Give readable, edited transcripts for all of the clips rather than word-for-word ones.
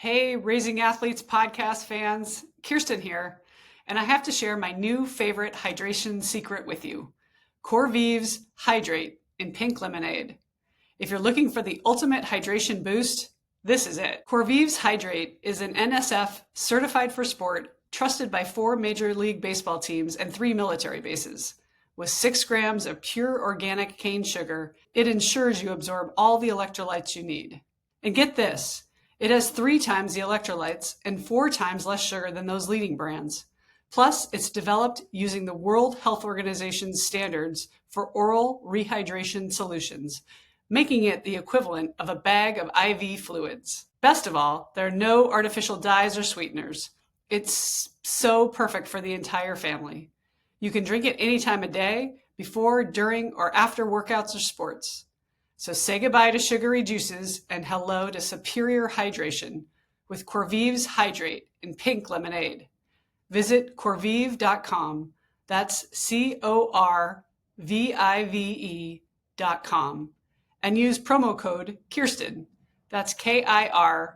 Hey, Raising Athletes podcast fans, Kirsten here, and I have to share my new favorite hydration secret with you. Corvive's Hydrate in pink lemonade. If you're looking for the ultimate hydration boost, this is it. Corvive's Hydrate is an NSF certified for sport, trusted by 4 Major League Baseball teams and 3 military bases. With 6 grams of pure organic cane sugar, it ensures you absorb all the electrolytes you need. And get this, it has 3 times the electrolytes and 4 times less sugar than those leading brands. Plus, it's developed using the World Health Organization's standards for oral rehydration solutions, making it the equivalent of a bag of IV fluids. Best of all, there are no artificial dyes or sweeteners. It's so perfect for the entire family. You can drink it any time of day, before, during, or after workouts or sports. So say goodbye to sugary juices and hello to superior hydration with Corvive's Hydrate in pink lemonade. Visit corvive.com. That's CORVIVE.com. And use promo code Kirsten. That's KIRSTEN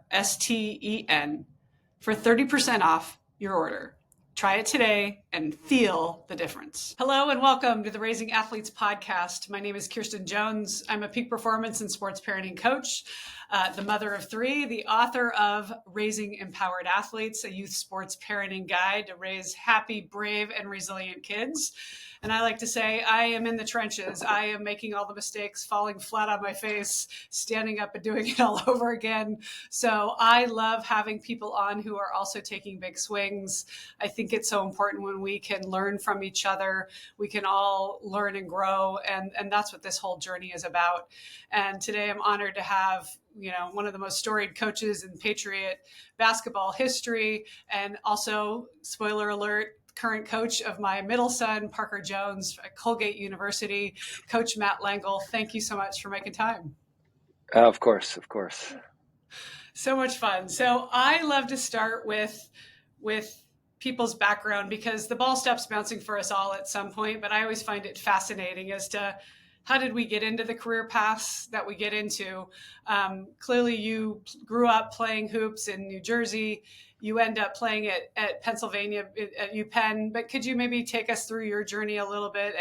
for 30% off your order. Try it today and feel the difference. Hello and welcome to the Raising Athletes podcast. My name is Kirsten Jones. I'm a peak performance and sports parenting coach, the mother of 3, the author of Raising Empowered Athletes, a youth sports parenting guide to raise happy, brave, and resilient kids. And I like to say, I am in the trenches. I am making all the mistakes, falling flat on my face, standing up and doing it all over again. So I love having people on who are also taking big swings. I think it's so important when we can learn from each other. We can all learn and grow. And that's what this whole journey is about. And today I'm honored to have one of the most storied coaches in Patriot basketball history. And also, spoiler alert, current coach of my middle son, Parker Jones at Colgate University, Coach Matt Langel. Thank you so much for making time. Of course. So much fun. So I love to start with people's background because the ball stops bouncing for us all at some point, but I always find it fascinating as to how did we get into the career paths that we get into? Clearly, you grew up playing hoops in New Jersey. You end up playing at Pennsylvania, at UPenn. But could you maybe take us through your journey a little bit?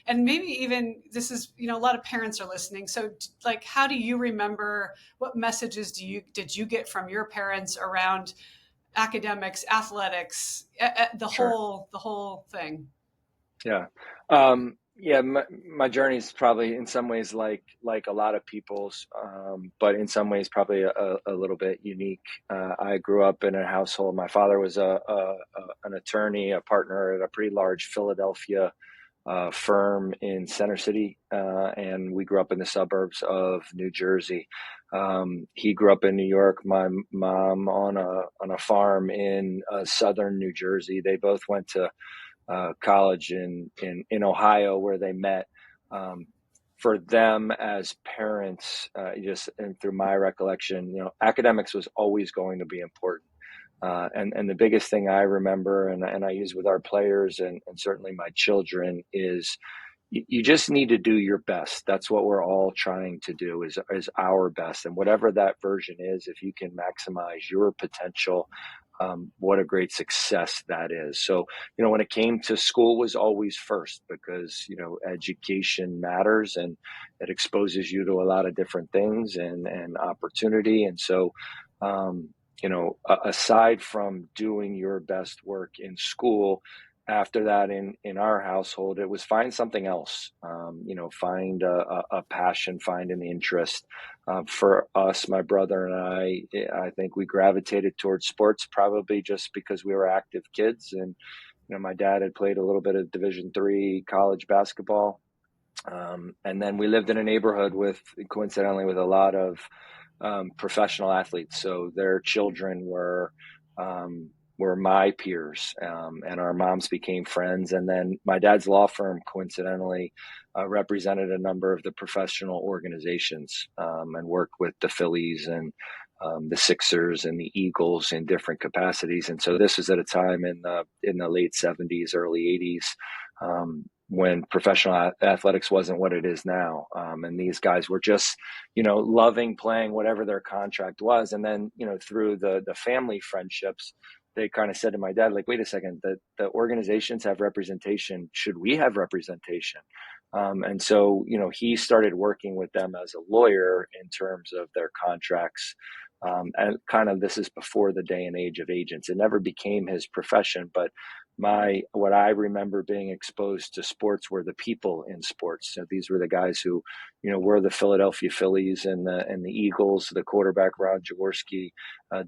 And maybe even, this is, a lot of parents are listening. So like, how do you remember, what messages did you get from your parents around academics, athletics, the whole thing? Yeah. My journey is probably in some ways like a lot of people's, but in some ways probably a little bit unique. I grew up in a household. My father was an attorney, a partner at a pretty large Philadelphia firm in Center City, and we grew up in the suburbs of New Jersey. He grew up in New York. My mom on a farm in southern New Jersey. They both went to college in Ohio where they met. For them as parents, and through my recollection, academics was always going to be important. And the biggest thing I remember, and I use with our players and certainly my children, is you just need to do your best. That's what we're all trying to do is our best. And whatever that version is, if you can maximize your potential, what a great success that is. So, when it came to school was always first because, education matters and it exposes you to a lot of different things and opportunity. And so, aside from doing your best work in school, after that in our household, it was find something else, find a passion, find an interest. For us, my brother and I think we gravitated towards sports probably just because we were active kids. And, my dad had played a little bit of Division III college basketball. And then we lived in a neighborhood coincidentally with a lot of professional athletes. So their children were my peers, and our moms became friends. And then my dad's law firm coincidentally represented a number of the professional organizations and worked with the Phillies and the Sixers and the Eagles in different capacities. And so this was at a time in the late 70s, early 80s when professional athletics wasn't what it is now. And these guys were just, loving playing whatever their contract was. And then, through the family friendships, they kind of said to my dad, like, wait a second, the organizations have representation. Should we have representation? And so, he started working with them as a lawyer in terms of their contracts. And kind of, this is before the day and age of agents. It never became his profession, but what I remember being exposed to sports were the people in sports. So these were the guys who, were the Philadelphia Phillies and the Eagles. The quarterback Ron Jaworski,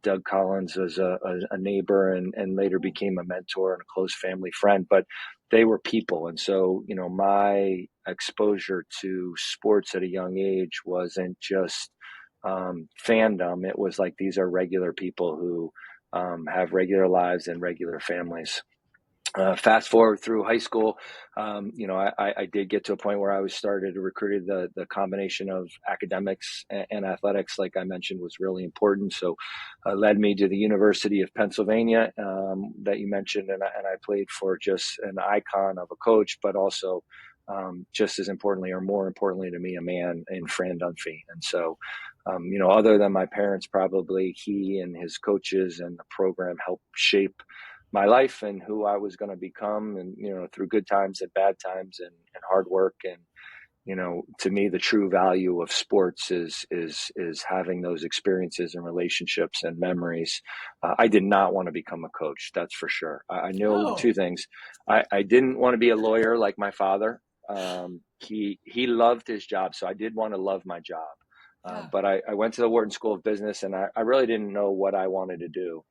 Doug Collins was a neighbor and later became a mentor and a close family friend. But they were people, and so my exposure to sports at a young age wasn't just fandom. It was like, these are regular people who have regular lives and regular families. Fast forward through high school, I did get to a point where I was started to recruit. The combination of academics and athletics, like I mentioned, was really important. So led me to the University of Pennsylvania that you mentioned. And I played for just an icon of a coach, but also just as importantly, or more importantly to me, a man in Fran Dunphy. And so, other than my parents, probably he and his coaches and the program helped shape my life and who I was going to become, and, through good times and bad times and hard work. And, to me, the true value of sports is having those experiences and relationships and memories. I did not want to become a coach. That's for sure. I knew two things. I didn't want to be a lawyer like my father. He loved his job. So I did want to love my job. But I went to the Wharton School of Business, and I really didn't know what I wanted to do.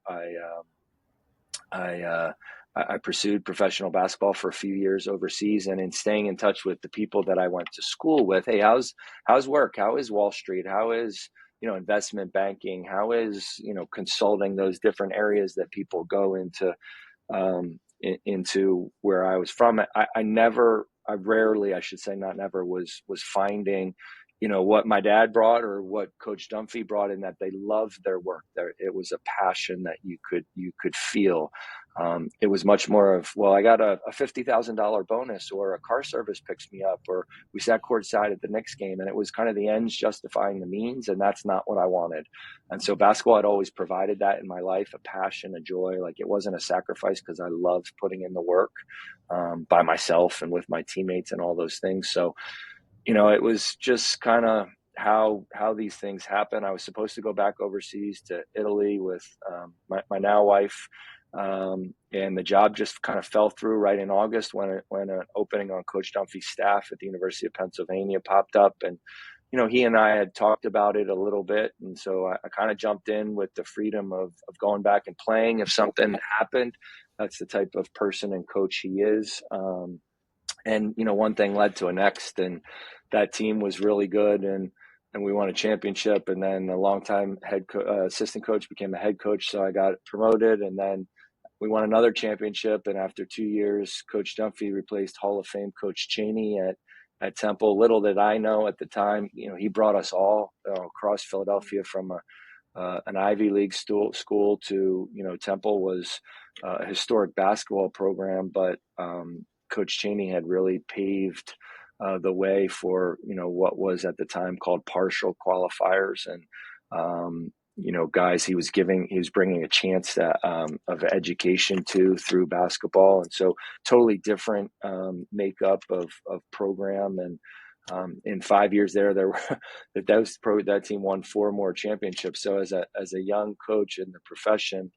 I pursued professional basketball for a few years overseas, and in staying in touch with the people that I went to school with. Hey, how's work? How is Wall Street? How is, investment banking? How is, consulting, those different areas that people go into where I was from. I rarely, I should say not never, was finding, what my dad brought or what Coach Dunphy brought, in that they loved their work. It was a passion that you could feel. It was much more of, well, I got a $50,000 bonus, or a car service picks me up, or we sat courtside at the Knicks game, and it was kind of the ends justifying the means, and that's not what I wanted. And so basketball had always provided that in my life, a passion, a joy. Like, it wasn't a sacrifice, because I loved putting in the work by myself and with my teammates and all those things. So, it was just kind of how these things happen. I was supposed to go back overseas to Italy with my now wife. And the job just kind of fell through right in August when an opening on Coach Dunphy's staff at the University of Pennsylvania popped up. And, he and I had talked about it a little bit. And so I kind of jumped in with the freedom of going back and playing if something happened. That's the type of person and coach he is. And, one thing led to a next, and that team was really good. And we won a championship. And then a longtime assistant coach became a head coach. So I got promoted, and then we won another championship. And after 2 years, Coach Dunphy replaced Hall of Fame Coach Chaney at Temple. Little did I know at the time, he brought us all across Philadelphia from an Ivy League school to, Temple was a historic basketball program, but Coach Chaney had really paved the way for, what was at the time called partial qualifiers, and guys he was bringing a chance of education to through basketball. And so totally different makeup of program. And in 5 years there were that team won 4 more championships. So as a young coach in the profession,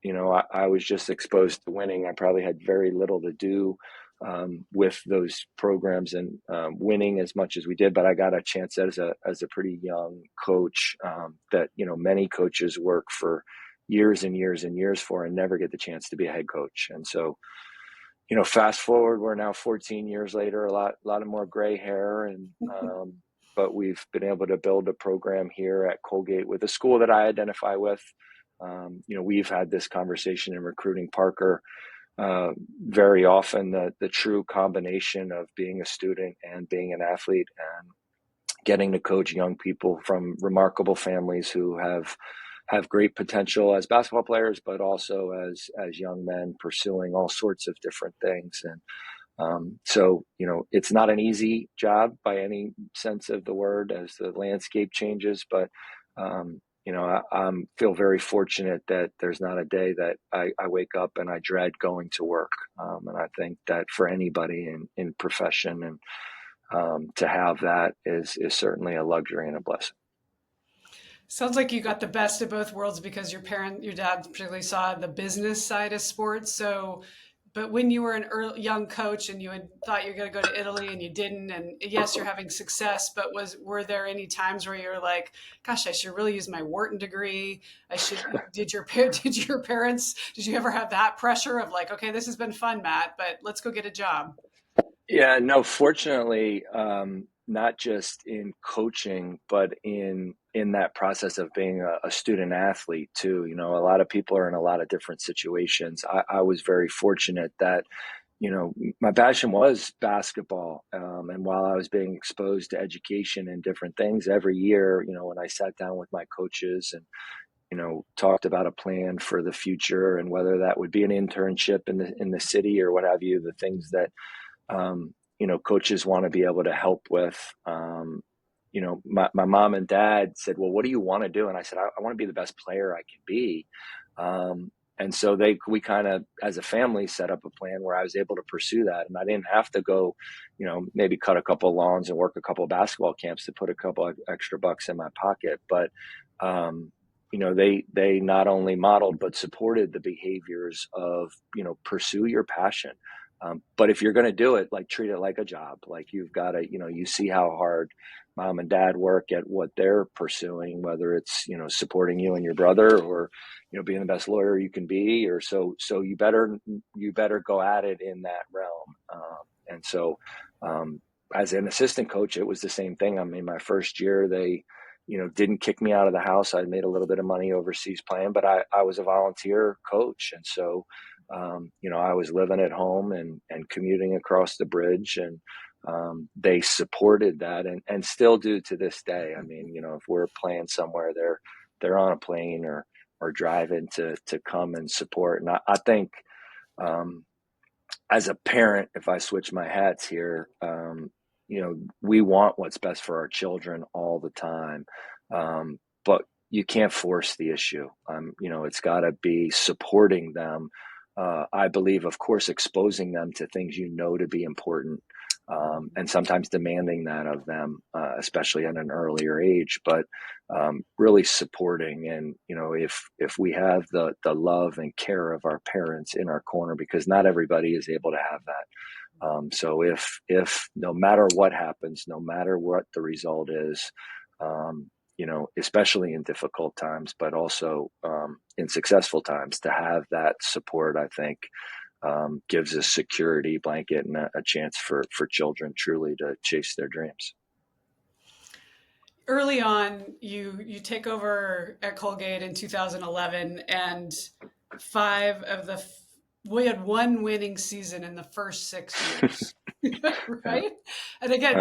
I was just exposed to winning. I probably had very little to do with those programs and winning as much as we did, but I got a chance as a pretty young coach that many coaches work for years and years and years for and never get the chance to be a head coach. And so, fast forward, we're now 14 years later, a lot of more gray hair, and but we've been able to build a program here at Colgate with a school that I identify with. We've had this conversation in recruiting Parker very often, the true combination of being a student and being an athlete, and getting to coach young people from remarkable families who have great potential as basketball players, but also as young men pursuing all sorts of different things. And So, it's not an easy job by any sense of the word as the landscape changes, but, I feel very fortunate that there's not a day that I wake up and I dread going to work. And I think that for anybody in profession and to have that is certainly a luxury and a blessing. Sounds like you got the best of both worlds because your dad particularly saw the business side of sports. So, but when you were an young coach and you had thought you were going to go to Italy and you didn't, and yes, you're having success, but were there any times where you were like, gosh, I should really use my Wharton degree? Did your parents, did you ever have that pressure of like, okay, this has been fun, Matt, but let's go get a job? Yeah, no, fortunately, not just in coaching, but in that process of being a student athlete too. A lot of people are in a lot of different situations. I was very fortunate that, my passion was basketball. And while I was being exposed to education and different things every year, when I sat down with my coaches and, talked about a plan for the future and whether that would be an internship in the city or what have you, the things that coaches want to be able to help with. My mom and dad said, well, what do you want to do? And I said, I want to be the best player I can be. And so we kind of, as a family, set up a plan where I was able to pursue that. And I didn't have to go, maybe cut a couple of lawns and work a couple of basketball camps to put a couple of extra bucks in my pocket. But, they not only modeled, but supported the behaviors of, pursue your passion. But if you're going to do it, like treat it like a job. Like you've got to, you see how hard mom and dad work at what they're pursuing, whether it's, supporting you and your brother or, being the best lawyer you can be, or so you better go at it in that realm. And so, as an assistant coach, it was the same thing. I mean, my first year, they, didn't kick me out of the house. I made a little bit of money overseas playing, but I was a volunteer coach. And so, I was living at home and commuting across the bridge, and they supported that and still do to this day. I mean, if we're playing somewhere, they're on a plane or driving to come and support. And I think as a parent, if I switch my hats here, we want what's best for our children all the time. But you can't force the issue. It's got to be supporting them. I believe, of course, exposing them to things to be important, and sometimes demanding that of them, especially at an earlier age, but really supporting. And, if we have the love and care of our parents in our corner, because not everybody is able to have that. So if no matter what happens, no matter what the result is, especially in difficult times, but also in successful times, to have that support, I think, gives a security blanket and a chance for children truly to chase their dreams. Early on, you take over at Colgate in 2011, and we had one winning season in the first 6 years. Right? And again,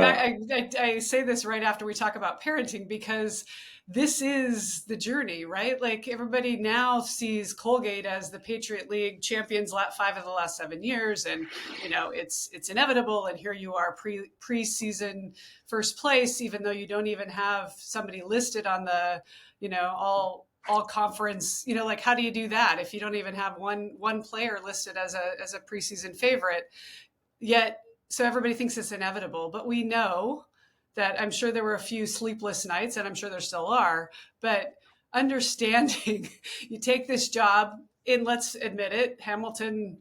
I say this right after we talk about parenting, because this is the journey, right? Like everybody now sees Colgate as the Patriot League champions 5 of the last 7 years. And, it's inevitable. And here you are preseason first place, even though you don't even have somebody listed on the, all conference, like how do you do that if you don't even have one player listed as a preseason favorite yet? So everybody thinks it's inevitable, but we know that I'm sure there were a few sleepless nights, and I'm sure there still are, but understanding you take this job in, let's admit it, Hamilton,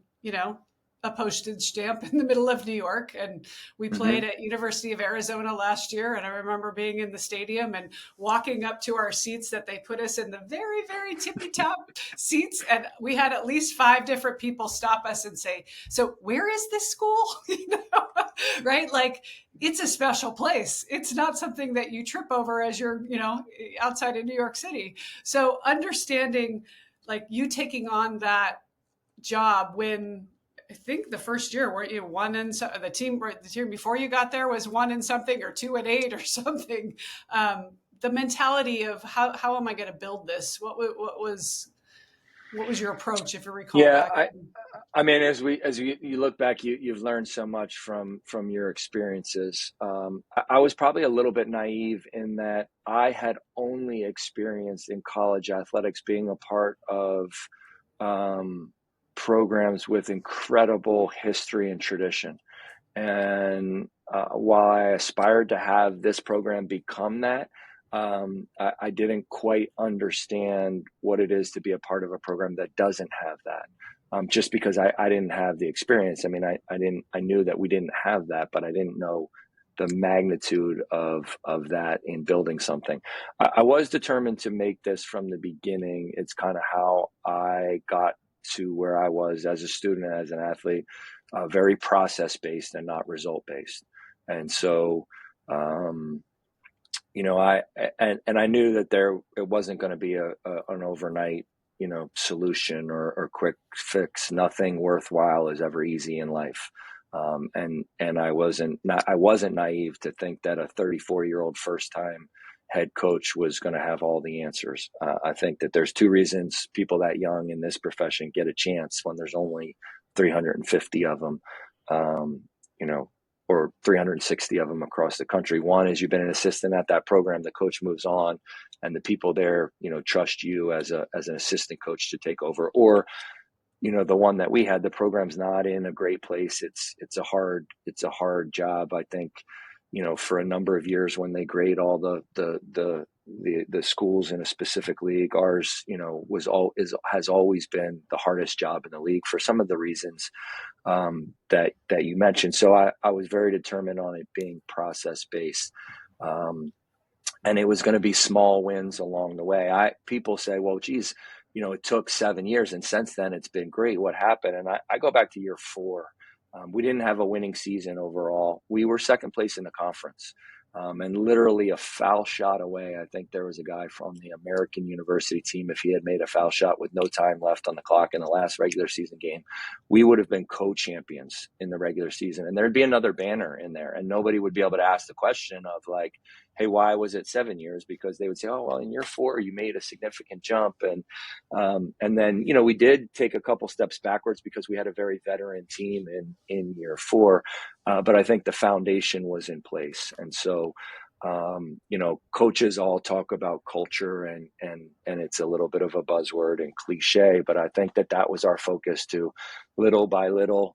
a postage stamp in the middle of New York. And we played at University of Arizona last year. And I remember being in the stadium and walking up to our seats that they put us in the very, very tippy top seats. And we had at least 5 different people stop us and say, so where is this school? Right? Like it's a special place. It's not something that you trip over as you're, outside of New York City. So understanding like you taking on that job when I think the first year weren't you 1 and the team before you got there was 1 and something or 2 and 8 or something. The mentality of how am I going to build this? What What was your approach, if you recall Yeah, back? I mean, as you look back, you've learned so much from your experiences. I was probably a little bit naive in that I had only experienced in college athletics being a part of programs with incredible history and tradition. And while I aspired to have this program become that, I didn't quite understand what it is to be a part of a program that doesn't have that. Just because I didn't have the experience. I mean, I knew that we didn't have that, but I didn't know the magnitude of that in building something. I was determined to make this from the beginning. It's kind of how I got to where I was as a student, as an athlete, very process based and not result based. And so, I knew that it wasn't going to be an overnight, solution or quick fix. Nothing worthwhile is ever easy in life. And I wasn't naive to think that a 34-year-old first time head coach was going to have all the answers. I think that there's two reasons people that young in this profession get a chance when there's only 350 of them, or 360 of them across the country. One is you've been an assistant at that program, the coach moves on, and the people there, trust you as an assistant coach to take over. Or, the one that we had, the program's not in a great place. It's a hard job. I think, for a number of years when they grade all the schools in a specific league, ours, has always been the hardest job in the league for some of the reasons that you mentioned. So I was very determined on it being process based. And it was going to be small wins along the way. People say, well, geez, it took 7 years and since then it's been great. What happened? And I go back to year 4. We didn't have a winning season overall. We were second place in the conference. And literally a foul shot away. I think there was a guy from the American University team. If he had made a foul shot with no time left on the clock in the last regular season game, we would have been co-champions in the regular season. And there'd be another banner in there. And nobody would be able to ask the question of like, hey, why was it 7 years? Because they would say, oh, well, in year 4, you made a significant jump. And then, we did take a couple steps backwards because we had a very veteran team in year 4. But I think the foundation was in place. And so, coaches all talk about culture and it's a little bit of a buzzword and cliche, but I think that was our focus to little by little,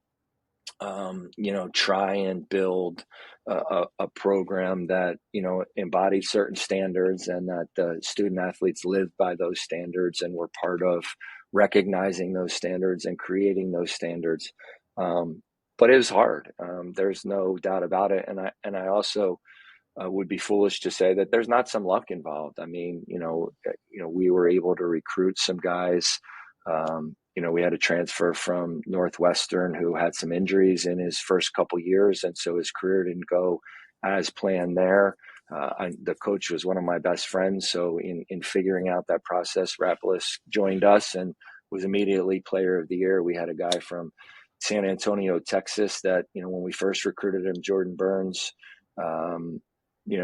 try and build a program that, embodied certain standards and that the student athletes lived by those standards and were part of recognizing those standards and creating those standards. But it was hard. There's no doubt about it. And I also would be foolish to say that there's not some luck involved. I mean, we were able to recruit some guys. We had a transfer from Northwestern who had some injuries in his first couple years, and so his career didn't go as planned there. The coach was one of my best friends, so in figuring out that process, Rapolis joined us and was immediately player of the year. We had a guy from San Antonio, Texas that, when we first recruited him, Jordan Burns,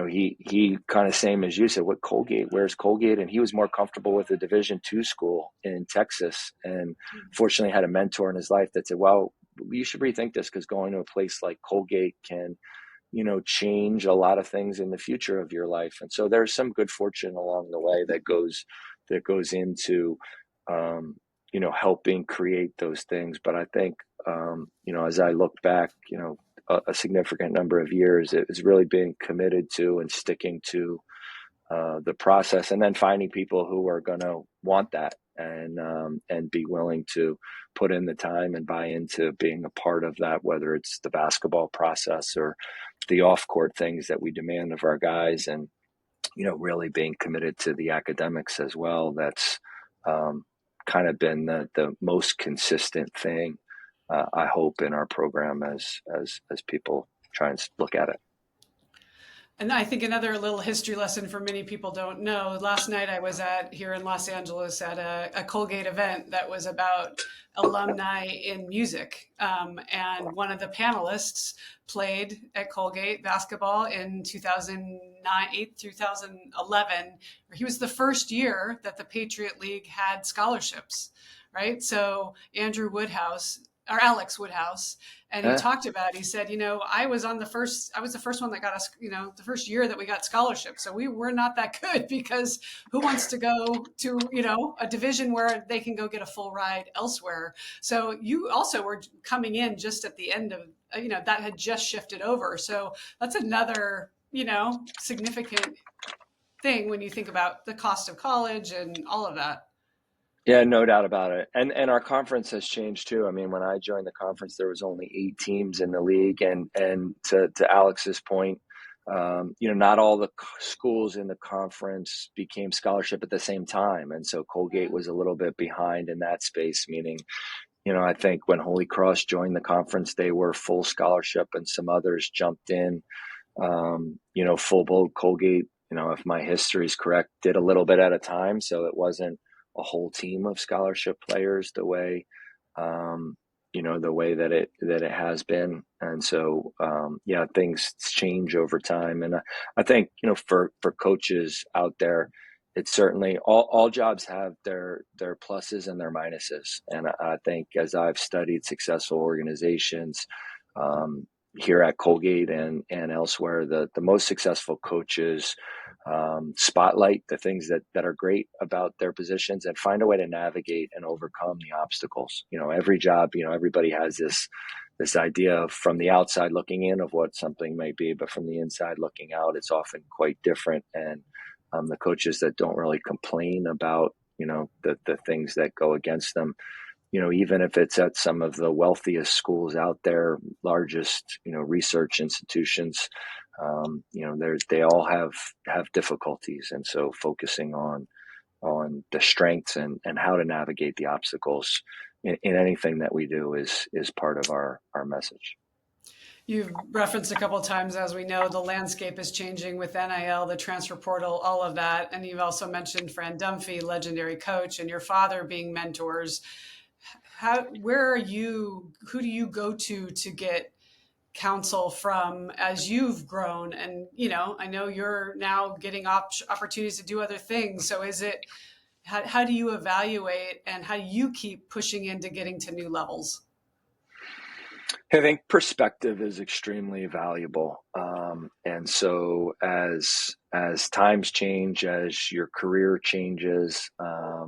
he kind of same as you said, what Colgate, where's Colgate? And he was more comfortable with a Division II school in Texas. And fortunately had a mentor in his life that said, well, you should rethink this because going to a place like Colgate can, change a lot of things in the future of your life. And so there's some good fortune along the way that goes into, helping create those things. But I think, as I look back, a significant number of years, it was really being committed to and sticking to the process, and then finding people who are going to want that and be willing to put in the time and buy into being a part of that, whether it's the basketball process or the off-court things that we demand of our guys, and really being committed to the academics as well. That's kind of been the most consistent thing, I hope, in our program as people try and look at it. And I think another little history lesson for many people don't know. Last night I was here in Los Angeles at a Colgate event that was about alumni in music. And one of the panelists played at Colgate basketball in 2009 through 2011. He was the first year that the Patriot League had scholarships. right? So Andrew Woodhouse or Alex Woodhouse, and he Yeah. talked about, he said, I was the first one that got us, the first year that we got scholarships. So we were not that good because who wants to go to, a division where they can go get a full ride elsewhere? So you also were coming in just at the end of, that had just shifted over. So that's another, significant thing when you think about the cost of college and all of that. Yeah, no doubt about it. And our conference has changed too. I mean, when I joined the conference, there was only 8 teams in the league, and to Alex's point, not all the schools in the conference became scholarship at the same time, and so Colgate was a little bit behind in that space. Meaning, I think when Holy Cross joined the conference, they were full scholarship, and some others jumped in. Full boat. Colgate, if my history is correct, did a little bit at a time, so it wasn't a whole team of scholarship players the way that it has been. And so things change over time. And I think for coaches out there, it's certainly all jobs have their pluses and their minuses. And I think as I've studied successful organizations here at Colgate and elsewhere, the most successful coaches spotlight the things that are great about their positions and find a way to navigate and overcome the obstacles. Every job, everybody has this idea of, from the outside looking in, of what something might be, but from the inside looking out, it's often quite different. And the coaches that don't really complain about the things that go against them, even if it's at some of the wealthiest schools out there, largest, research institutions, they all have difficulties. And so focusing on the strengths and how to navigate the obstacles in anything that we do is part of our message. You've referenced a couple of times, as we know, the landscape is changing with NIL, the transfer portal, all of that. And you've also mentioned Fran Dunphy, legendary coach, and your father being mentors. Where are you? Who do you go to get counsel from as you've grown? And, I know you're now getting opportunities to do other things. So how do you evaluate and how do you keep pushing into getting to new levels? I think perspective is extremely valuable. And so as times change, as your career changes, I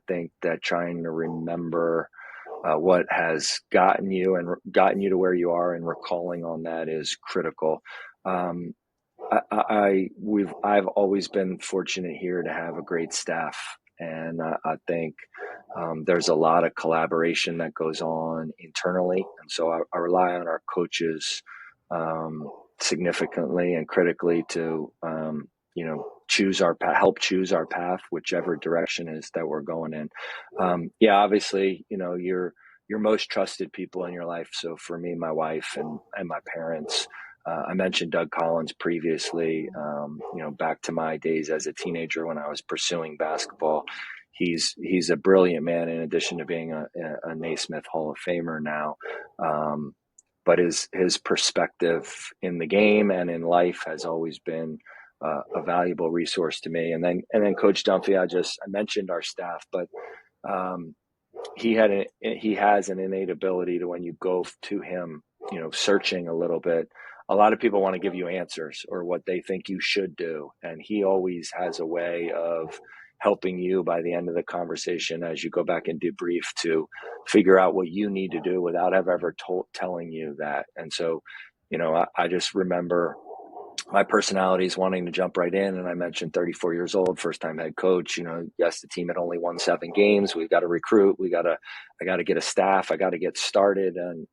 think that trying to remember what has gotten you to where you are and recalling on that is critical. I've always been fortunate here to have a great staff, and I think there's a lot of collaboration that goes on internally, and so I rely on our coaches significantly and critically to help choose our path, whichever direction is that we're going in. Obviously, your most trusted people in your life. So for me, my wife and my parents. I mentioned Doug Collins previously, back to my days as a teenager when I was pursuing basketball. He's a brilliant man, in addition to being a Naismith Hall of Famer now. But his perspective in the game and in life has always been a valuable resource to me. And then Coach Dunphy, I mentioned our staff, but he has an innate ability to, when you go to him, searching a little bit, a lot of people want to give you answers or what they think you should do. And he always has a way of helping you by the end of the conversation, as you go back and debrief, to figure out what you need to do without ever telling you that. And so, I just remember my personality is wanting to jump right in. And I mentioned 34 years old, first time head coach. Yes, the team had only won 7 games. We've got to recruit. I got to get a staff. I got to get started and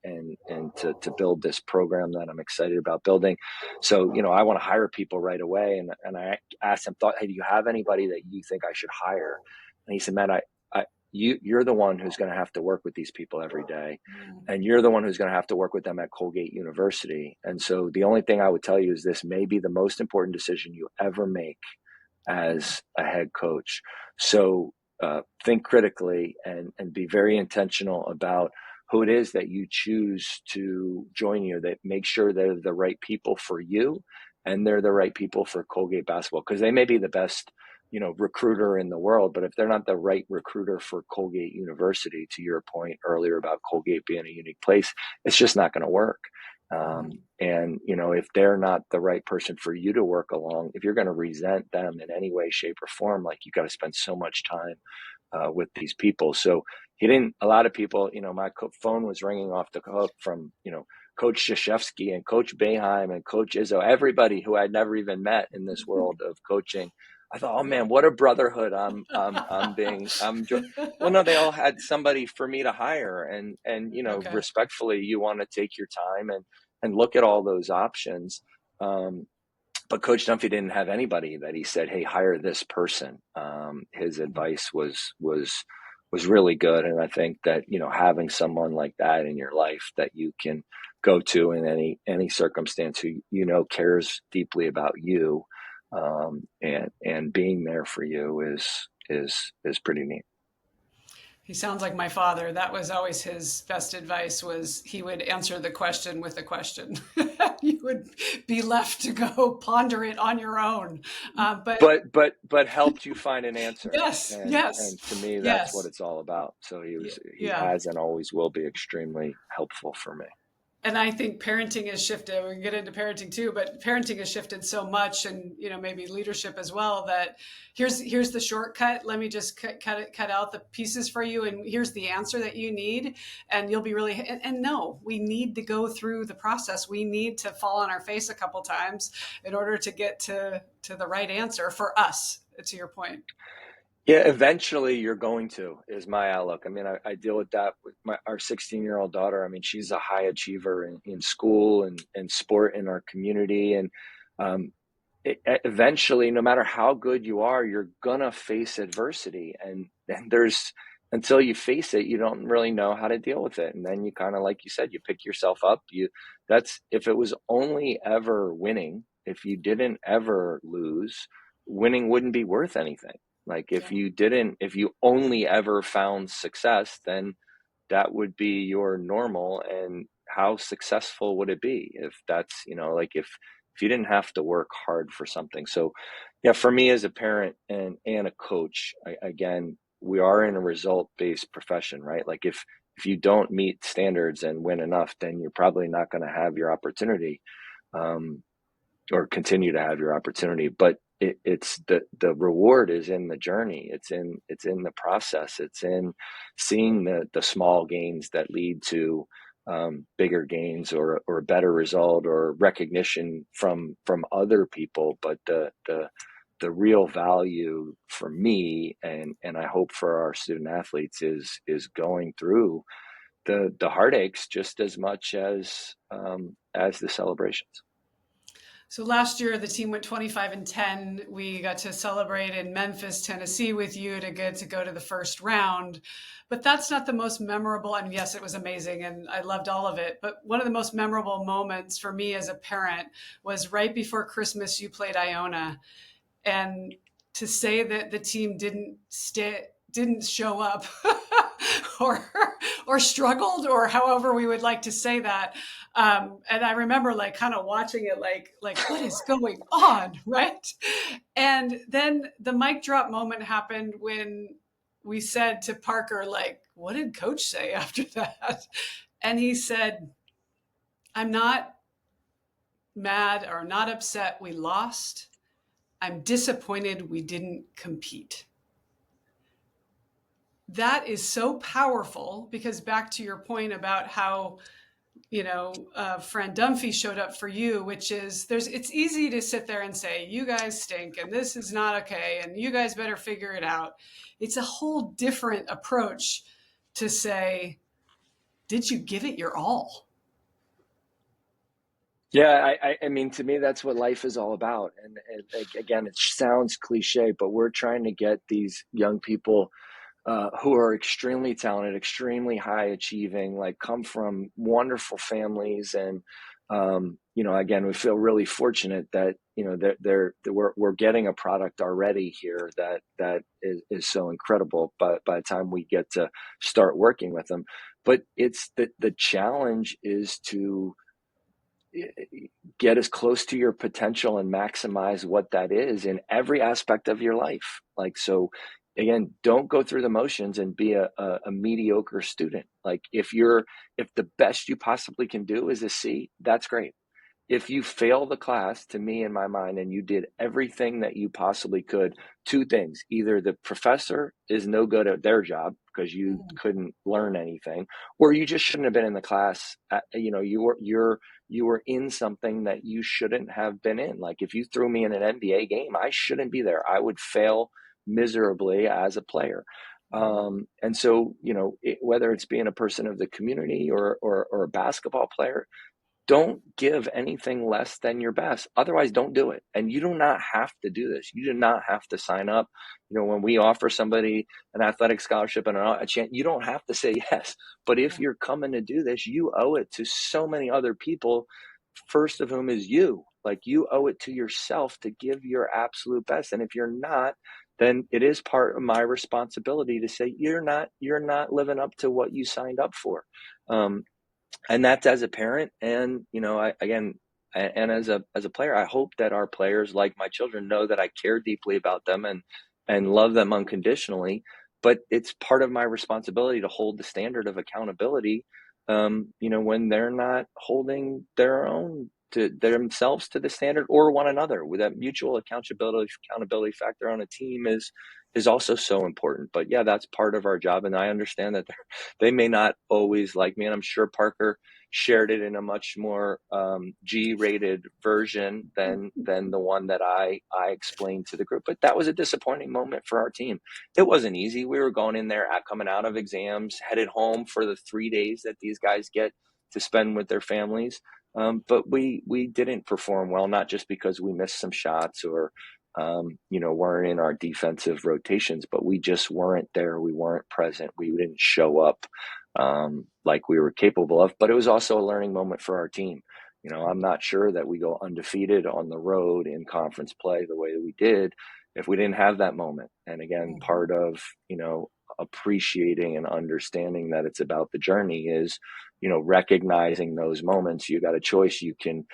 to build this program that I'm excited about building. So, I want to hire people right away. And I asked him, hey, do you have anybody that you think I should hire? And he said, Matt, you're the one who's going to have to work with these people every day. And you're the one who's going to have to work with them at Colgate University. And so the only thing I would tell you is this may be the most important decision you ever make as a head coach. So think critically and be very intentional about who it is that you choose to join you, that make sure they're the right people for you and they're the right people for Colgate basketball, because they may be the best recruiter in the world, but if they're not the right recruiter for Colgate University, to your point earlier about Colgate being a unique place, it's just not going to work. And, if they're not the right person for you to work along, if you're going to resent them in any way, shape, or form, like, you got to spend so much time with these people. So a lot of people, my phone was ringing off the hook from, Coach Krzyzewski and Coach Boeheim and Coach Izzo, everybody who I'd never even met in this world of coaching. I thought, oh man, what a brotherhood well, no, they all had somebody for me to hire, and Okay. respectfully, you want to take your time and look at all those options. But Coach Dunphy didn't have anybody that he said, hey, hire this person. His advice was really good. And I think that, having someone like that in your life that you can go to in any circumstance, who, cares deeply about you, and being there for you is pretty neat. He sounds like my father. That was always his best advice, was he would answer the question with a question. You would be left to go ponder it on your own. But helped you find an answer. Yes, And to me, that's what yes. it's all about. So he Yeah. has and always will be extremely helpful for me. And I think parenting has shifted. We can get into parenting too, but parenting has shifted so much, and maybe leadership as well, that here's the shortcut. Let me just cut out the pieces for you, and here's the answer that you need, and you'll be really. And no, we need to go through the process. We need to fall on our face a couple times in order to get to the right answer for us. To your point. Yeah, eventually you're going to, is my outlook. I mean, I deal with that with our 16-year-old daughter. I mean, she's a high achiever in school and sport in our community. And eventually, no matter how good you are, you're going to face adversity. And until you face it, you don't really know how to deal with it. And then you kind of, like you said, you pick yourself up. If it was only ever winning, if you didn't ever lose, winning wouldn't be worth anything. Like, if you only ever found success, then that would be your normal. And how successful would it be if that's, like, if you didn't have to work hard for something? So yeah, for me as a parent and a coach, again, we are in a result-based profession, right? Like, if you don't meet standards and win enough, then you're probably not going to have your opportunity, or continue to have your opportunity. But it's the reward is in the journey. It's in the process. It's in seeing the small gains that lead to bigger gains, or a better result, or recognition from other people. But the real value for me, and I hope for our student athletes, is going through the heartaches just as much as the celebrations. So last year, the team went 25-10. We got to celebrate in Memphis, Tennessee with you to get to go to the first round. But that's not the most memorable. And yes, it was amazing, and I loved all of it. But one of the most memorable moments for me as a parent was right before Christmas. You played Iona, and to say that the team didn't show up or struggled, or however we would like to say that. And I remember kind of watching it like what is going on, right? And then the mic drop moment happened when we said to Parker, what did coach say after that? And he said, I'm not mad or not upset we lost. I'm disappointed we didn't compete. That is so powerful, because back to your point about how, Fran Dunphy showed up for you, which is it's easy to sit there and say, you guys stink and this is not okay, and you guys better figure it out. It's a whole different approach to say, did you give it your all? Yeah, I mean, to me, that's what life is all about. And again, it sounds cliche, but we're trying to get these young people who are extremely talented, extremely high achieving, come from wonderful families. And, again, we feel really fortunate that, we're getting a product already here that is so incredible by the time we get to start working with them. But it's the challenge is get as close to your potential and maximize what that is in every aspect of your life. Like, so again, don't go through the motions and be a mediocre student. Like, if the best you possibly can do is a C, that's great. If you fail the class, to me, in my mind, and you did everything that you possibly could, two things: either the professor is no good at their job because you couldn't learn anything, or you just shouldn't have been in the class. You were in something that you shouldn't have been in. Like, if you threw me in an NBA game, I shouldn't be there. I would fail miserably as a player. And so, whether it's being a person of the community or a basketball player, don't give anything less than your best. Otherwise, don't do it. And you do not have to do this. You do not have to sign up. When we offer somebody an athletic scholarship and a chance, you don't have to say yes. But if you're coming to do this, you owe it to so many other people, first of whom is you. Like, you owe it to yourself to give your absolute best. And if you're not, then it is part of my responsibility to say, you're not living up to what you signed up for. And that's as a parent, and and as a player, I hope that our players, like my children, know that I care deeply about them and love them unconditionally. But it's part of my responsibility to hold the standard of accountability, when they're not holding their own to themselves to the standard, or one another. With that mutual accountability factor on a team is also so important. But yeah, that's part of our job, and I understand that they may not always like me, and I'm sure Parker shared it in a much more G-rated version than the one that I explained to the group. But that was a disappointing moment for our team. It wasn't easy. We were going in there coming out of exams, headed home for the 3 days that these guys get to spend with their families. But we didn't perform well, not just because we missed some shots or weren't in our defensive rotations, but we just weren't there. We weren't present. We didn't show up like we were capable of. But it was also a learning moment for our team. I'm not sure that we go undefeated on the road in conference play the way that we did if we didn't have that moment. And again, part of, appreciating and understanding that it's about the journey is, recognizing those moments. You got a choice. You can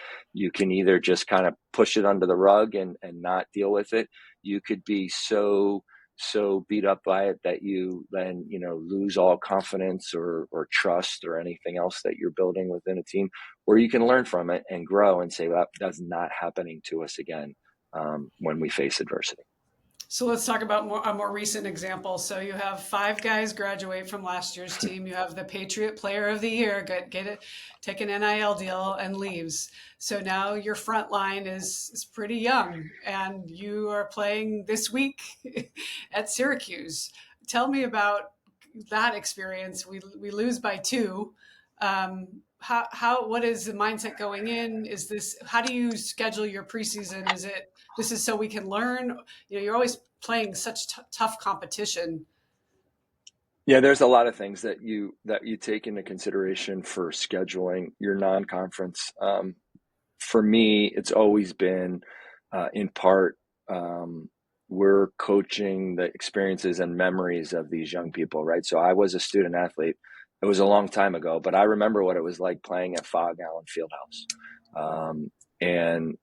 either just kind of push it under the rug and not deal with it. You could be so beat up by it that you then, lose all confidence or trust or anything else that you're building within a team, or you can learn from it and grow and say, well, that's not happening to us again when we face adversity. So let's talk about a more recent example. So you have 5 guys graduate from last year's team. You have the Patriot Player of the Year, get it, take an NIL deal and leaves. So now your front line is pretty young, and you are playing this week at Syracuse. Tell me about that experience. We lose by 2. What is the mindset going in? How do you schedule your preseason? This is so we can learn? You're always playing such tough competition. Yeah, there's a lot of things that you take into consideration for scheduling your non-conference. For me, it's always been in part we're coaching the experiences and memories of these young people, right? So I was a student athlete. It was a long time ago, but I remember what it was like playing at Fog Allen Fieldhouse. And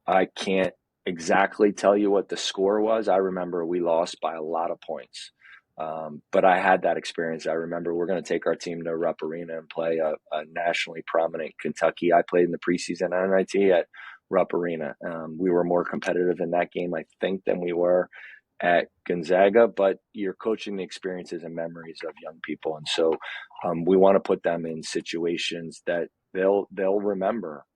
I can't exactly tell you what the score was. I remember we lost by a lot of points. But I had that experience. I remember we're going to take our team to Rupp Arena and play a nationally prominent Kentucky. I played in the preseason NIT at Rupp Arena. We were more competitive in that game, I think, than we were at Gonzaga, but you're coaching the experiences and memories of young people. And so we want to put them in situations that they'll remember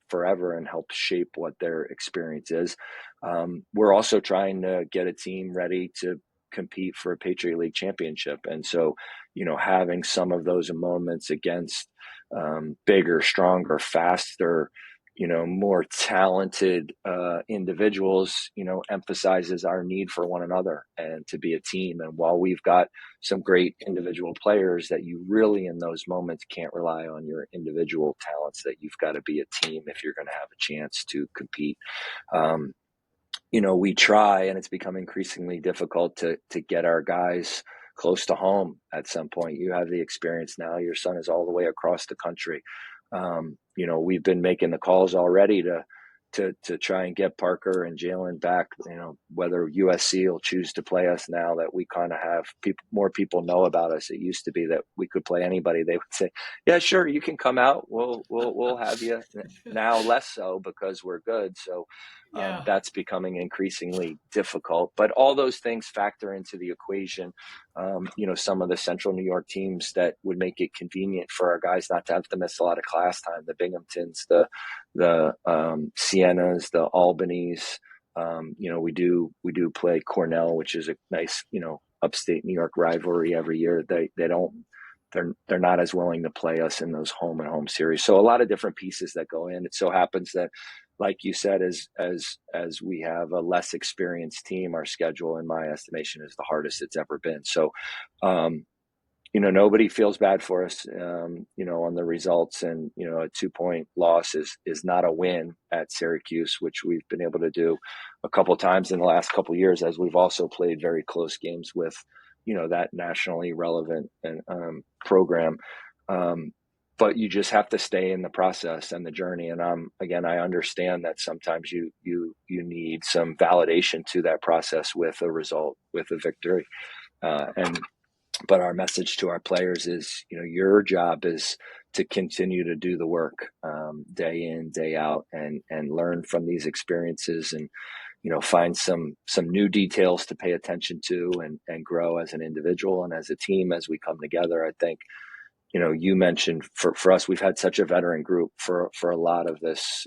forever and help shape what their experience is. We're also trying to get a team ready to compete for a Patriot League championship. And so, having some of those moments against bigger, stronger, faster, more talented individuals, emphasizes our need for one another and to be a team. And while we've got some great individual players, that you really in those moments can't rely on your individual talents, that you've got to be a team if you're going to have a chance to compete. We try, and it's become increasingly difficult to get our guys close to home at some point. You have the experience now. Your son is all the way across the country. We've been making the calls already to try and get Parker and Jalen back. Whether USC will choose to play us now that we kind of have more people know about us. It used to be that we could play anybody. They would say, "Yeah, sure, you can come out. We'll have you." Now less so because we're good. So Yeah. that's becoming increasingly difficult. But all those things factor into the equation. Some of the Central New York teams that would make it convenient for our guys not to have to miss a lot of class time, the Binghamtons, the Siennas, the Albanys. We do play Cornell, which is a nice, upstate New York rivalry every year. They're not as willing to play us in those home and home series. So a lot of different pieces that go in. It so happens that, like you said, as we have a less experienced team, our schedule, in my estimation, is the hardest it's ever been. So, nobody feels bad for us, on the results, and, a 2-point loss is not a win at Syracuse, which we've been able to do a couple of times in the last couple of years, as we've also played very close games with, that nationally relevant and program. But you just have to stay in the process and the journey. And I understand that sometimes you need some validation to that process with a result, with a victory. But our message to our players is, your job is to continue to do the work day in, day out, and learn from these experiences, and, find some new details to pay attention to, and grow as an individual and as a team as we come together. I think, you mentioned for us, we've had such a veteran group for a lot of this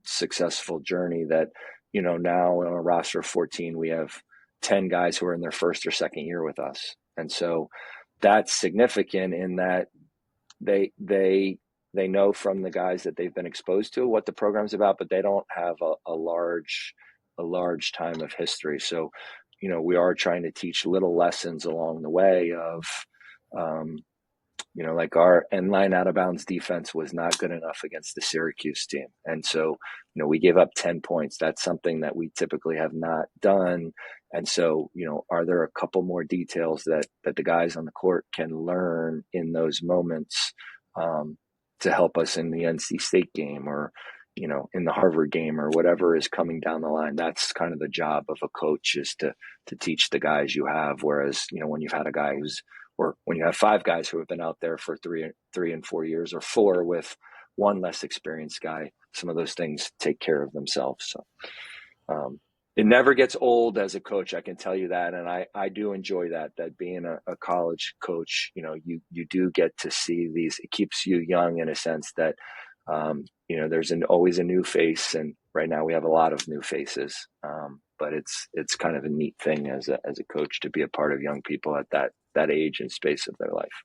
successful journey that, now on a roster of 14, we have 10 guys who are in their first or second year with us. And so that's significant in that they know from the guys that they've been exposed to what the program's about, but they don't have a large time of history. So, we are trying to teach little lessons along the way of, like our end line out of bounds defense was not good enough against the Syracuse team. And so, we gave up 10 points. That's something that we typically have not done. And so, are there a couple more details that the guys on the court can learn in those moments to help us in the NC State game, or, in the Harvard game, or whatever is coming down the line? That's kind of the job of a coach, is to teach the guys you have. Whereas, when you've had a guy or when you have 5 guys who have been out there for 3 and 4 years, or 4 with one less experienced guy, some of those things take care of themselves. So it never gets old as a coach, I can tell you that. And I do enjoy that being a college coach, you do get to see these. It keeps you young in a sense that, there's always a new face. And right now we have a lot of new faces. But it's kind of a neat thing as a coach to be a part of young people at that age and space of their life.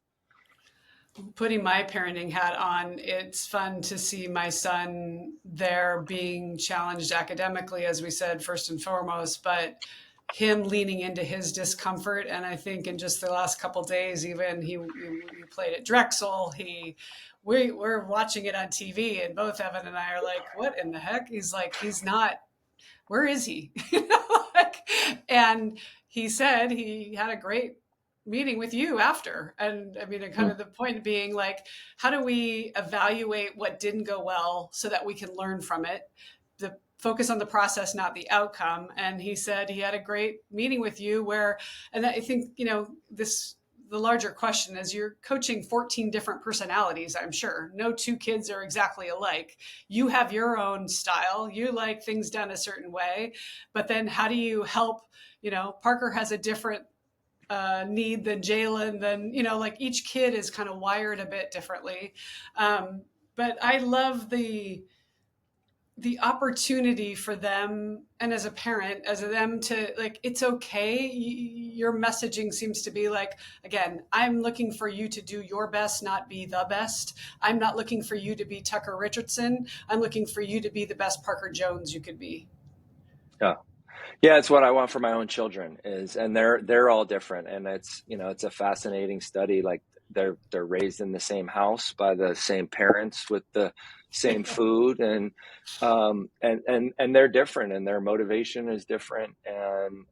Putting my parenting hat on, it's fun to see my son there being challenged academically, as we said, first and foremost, but him leaning into his discomfort. And I think in just the last couple of days, even he played at Drexel. We're watching it on TV, and both Evan and I are like, what in the heck? He's like, he's not, where is he? And he said he had a great meeting with you after. And I mean, kind of the point being like, how do we evaluate what didn't go well so that we can learn from it? The focus on the process, not the outcome. And he said he had a great meeting with you and I think, the larger question is, you're coaching 14 different personalities, I'm sure. No 2 kids are exactly alike. You have your own style. You like things done a certain way. But then how do you help, Parker has a different need than Jalen, then, like each kid is kind of wired a bit differently. But I love the opportunity for them, and as a parent, as them to like, it's okay. Your messaging seems to be like, again, I'm looking for you to do your best, not be the best. I'm not looking for you to be Tucker Richardson. I'm looking for you to be the best Parker Jones you could be. Yeah, it's what I want for my own children and they're all different. And it's a fascinating study. Like they're raised in the same house by the same parents with the same food, and they're different, and their motivation is different, and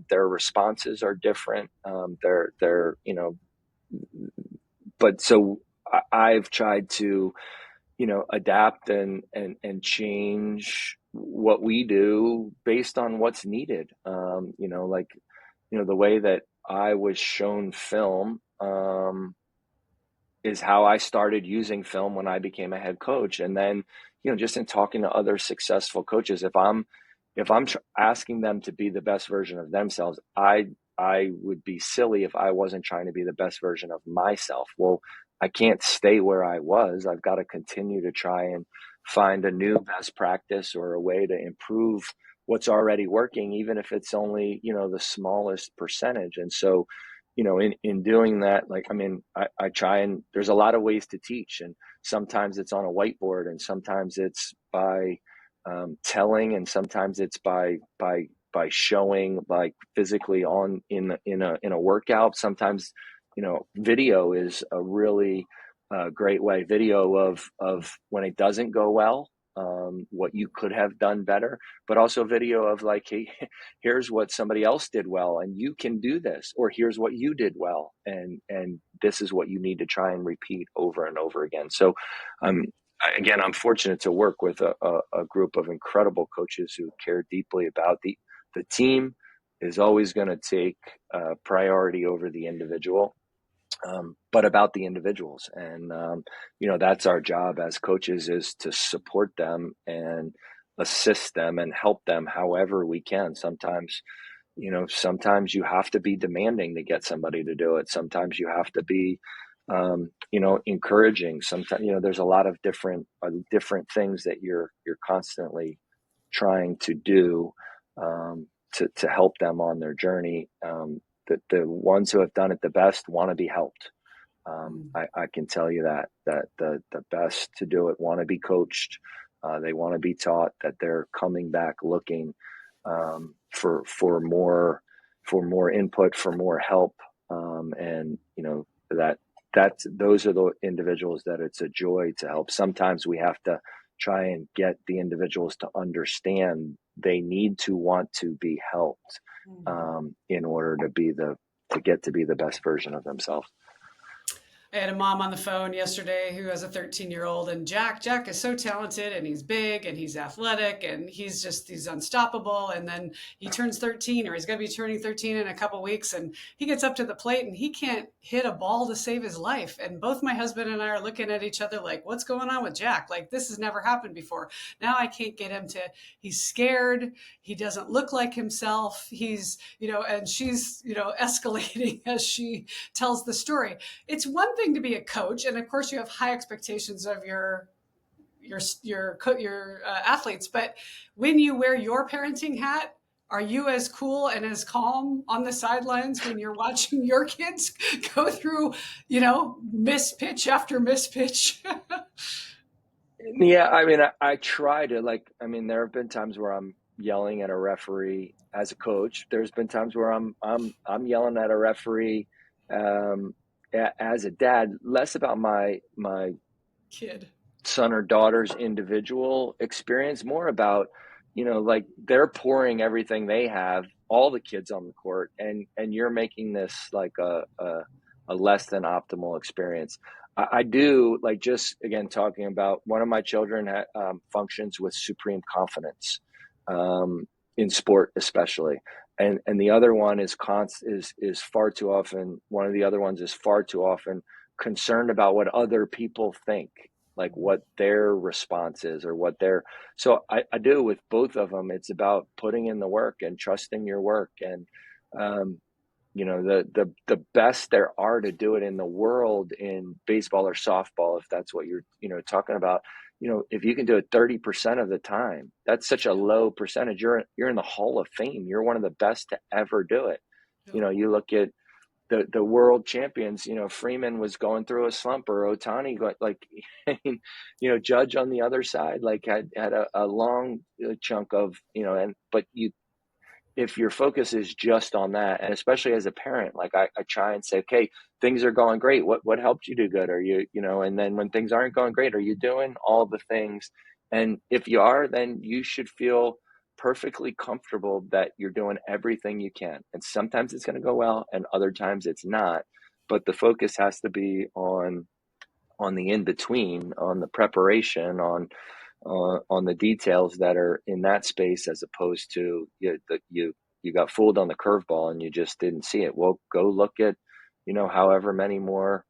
their responses are different. But so I've tried to adapt and change what we do based on what's needed. The way that I was shown film is how I started using film when I became a head coach. And then, just in talking to other successful coaches, if I'm asking them to be the best version of themselves, I would be silly if I wasn't trying to be the best version of myself. Well, I can't stay where I was. I've got to continue to try and find a new best practice or a way to improve what's already working, even if it's only, the smallest percentage. And so, in doing that, I try, and there's a lot of ways to teach, and sometimes it's on a whiteboard, and sometimes it's by telling, and sometimes it's by showing, like physically in a workout. Sometimes, video is a really great way. Video of when it doesn't go well, what you could have done better, but also video of like, hey, here's what somebody else did well, and you can do this, or here's what you did well, and this is what you need to try and repeat over and over again. So, again, I'm fortunate to work with a group of incredible coaches who care deeply about the team is always going to take priority over the individual. But about the individuals. And, that's our job as coaches, is to support them and assist them and help them however we can. Sometimes you have to be demanding to get somebody to do it. Sometimes you have to be, encouraging. Sometimes, there's a lot of different things that you're constantly trying to do to help them on their journey. The ones who have done it the best want to be helped. I can tell you that the best to do it want to be coached. They want to be taught, that they're coming back looking for more input, for more help, and those are the individuals that it's a joy to help. Sometimes we have to try and get the individuals to understand they need to want to be helped in order to get to be the best version of themselves. I had a mom on the phone yesterday who has a 13-year-old, and Jack is so talented, and he's big and he's athletic and he's unstoppable. And then he turns 13, or he's going to be turning 13 in a couple weeks, and he gets up to the plate and he can't hit a ball to save his life. And both my husband and I are looking at each other like, what's going on with Jack? Like, this has never happened before. Now I can't get him to, he's scared. He doesn't look like himself. He's, and she's, escalating as she tells the story. It's one thing to be a coach, and of course you have high expectations of your athletes, but when you wear your parenting hat, are you as cool and as calm on the sidelines when you're watching your kids go through, miss pitch after miss pitch? Yeah, I try to, there have been times where I'm yelling at a referee as a coach. There's been times where I'm yelling at a referee as a dad, less about my kid, son or daughter's individual experience, more about, they're pouring everything they have, all the kids on the court, and you're making this like a less than optimal experience. I do, just again, talking about one of my children functions with supreme confidence in sport, especially. And the other one is far too often, one of the other ones is far too often concerned about what other people think, like what their response is, or so I do with both of them. It's about putting in the work and trusting your work. And, the best there are to do it in the world in baseball or softball, if that's what you're, talking about, if you can do it 30% of the time, that's such a low percentage. You're in the Hall of Fame. You're one of the best to ever do it. You look at the world champions, Freeman was going through a slump, or Ohtani, Judge on the other side, had a long chunk of, but if your focus is just on that, and especially as a parent, I try and say, okay, things are going great. What helped you do good? Are you, and then when things aren't going great, are you doing all the things? And if you are, then you should feel perfectly comfortable that you're doing everything you can. And sometimes it's going to go well, and other times it's not. But the focus has to be on on the in between, on the preparation, on the details that are in that space, as opposed to you got fooled on the curveball and you just didn't see it. Well, go look at, however many more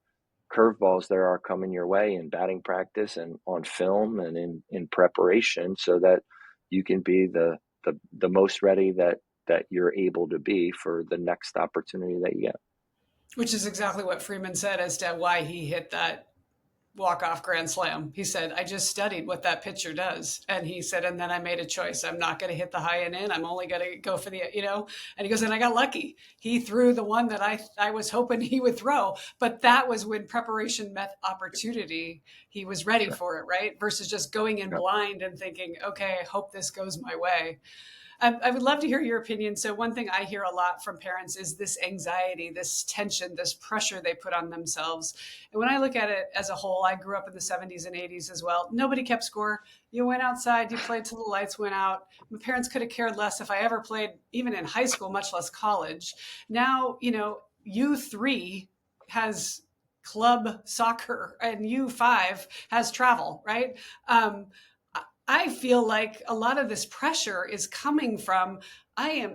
curveballs there are coming your way in batting practice and on film and in preparation, so that you can be the most ready that you're able to be for the next opportunity that you get. Which is exactly what Freeman said as to why he hit that walk-off grand slam. He said, I just studied what that pitcher does. And he said, and then I made a choice. I'm not going to hit the high and in. I'm only going to go for the, and he goes, and I got lucky. He threw the one that I was hoping he would throw. But that was when preparation met opportunity. He was ready Sure. for it, right? Versus just going in blind and thinking, okay, I hope this goes my way. I would love to hear your opinion. So one thing I hear a lot from parents is this anxiety, this tension, this pressure they put on themselves. And when I look at it as a whole, I grew up in the 70s and 80s as well. Nobody kept score. You went outside, you played till the lights went out. My parents could have cared less if I ever played, even in high school, much less college. Now, U3 has club soccer and U5 has travel, right? I feel like a lot of this pressure is coming from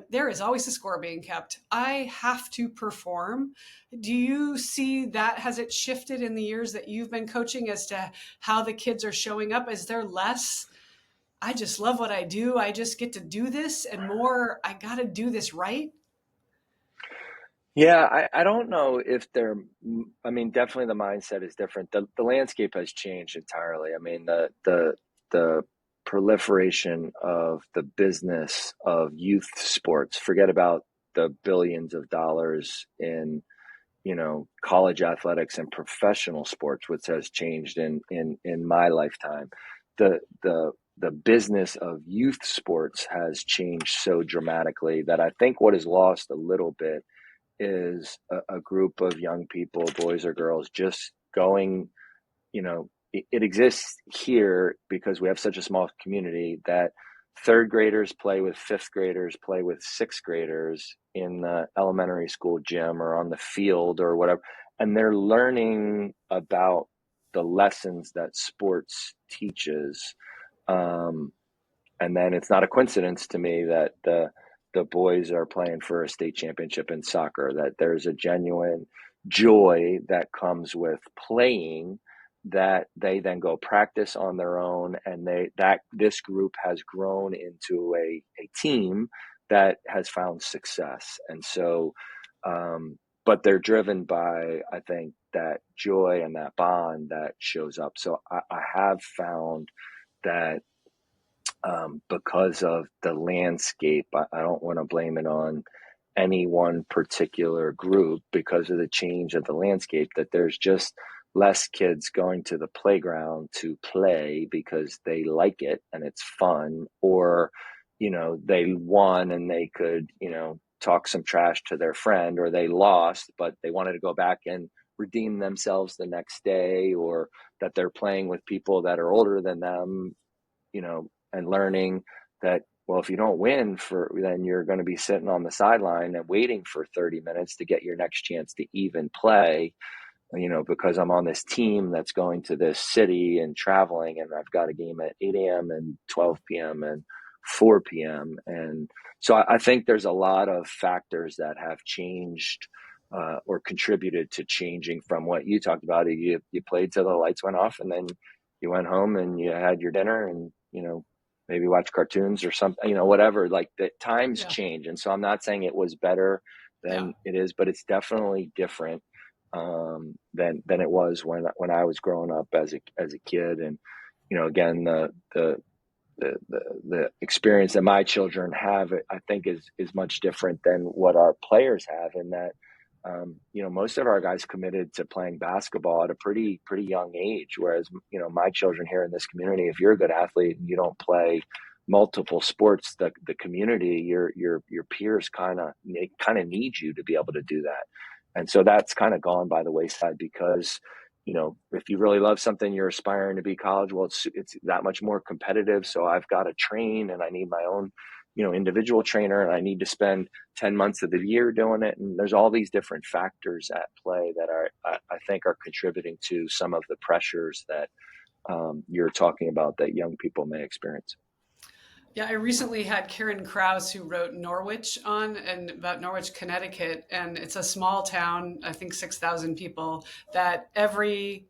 there is always a score being kept. I have to perform. Do you see that? Has it shifted in the years that you've been coaching as to how the kids are showing up? Is there less, I just love what I do, I just get to do this, and more, I got to do this right? Yeah, I don't know if definitely the mindset is different. The landscape has changed entirely. I mean, the proliferation of the business of youth sports, forget about the billions of dollars in, college athletics and professional sports, which has changed in my lifetime. The business of youth sports has changed so dramatically that I think what is lost a little bit is a group of young people, boys or girls, just going, it exists here because we have such a small community that third graders play with fifth graders, play with sixth graders in the elementary school gym or on the field or whatever. And they're learning about the lessons that sports teaches. And then it's not a coincidence to me that the boys are playing for a state championship in soccer, that there's a genuine joy that comes with playing, that they then go practice on their own, and this group has grown into a team that has found success. And so but they're driven by, I think, that joy and that bond that shows up. So I have found that because of the landscape, I don't want to blame it on any one particular group, because of the change of the landscape, that there's just less kids going to the playground to play because they like it and it's fun, or, they won and they could, talk some trash to their friend, or they lost, but they wanted to go back and redeem themselves the next day, or that they're playing with people that are older than them, and learning that, well, if you don't win, then you're going to be sitting on the sideline and waiting for 30 minutes to get your next chance to even play, because I'm on this team that's going to this city and traveling, and I've got a game at 8 a.m. and 12 p.m. and 4 p.m. And so I think there's a lot of factors that have changed or contributed to changing from what you talked about. You played till the lights went off, and then you went home and you had your dinner and, maybe watch cartoons or something, whatever. Like, the times change. And so I'm not saying it was better than it is, but it's definitely different than it was when I was growing up as a kid. And, again, the experience that my children have, I think is much different than what our players have, in that, most of our guys committed to playing basketball at a pretty young age. Whereas, my children here in this community, if you're a good athlete and you don't play multiple sports, the community, your peers kind of need you to be able to do that. And so that's kind of gone by the wayside, because, if you really love something, you're aspiring to be college, well, it's that much more competitive. So I've got to train, and I need my own individual trainer and I need to spend 10 months of the year doing it. And there's all these different factors at play that I think are contributing to some of the pressures that you're talking about that young people may experience. Yeah, I recently had Karen Krause, who wrote Norwich on and about Norwich, Connecticut, and it's a small town, I think 6,000 people, that every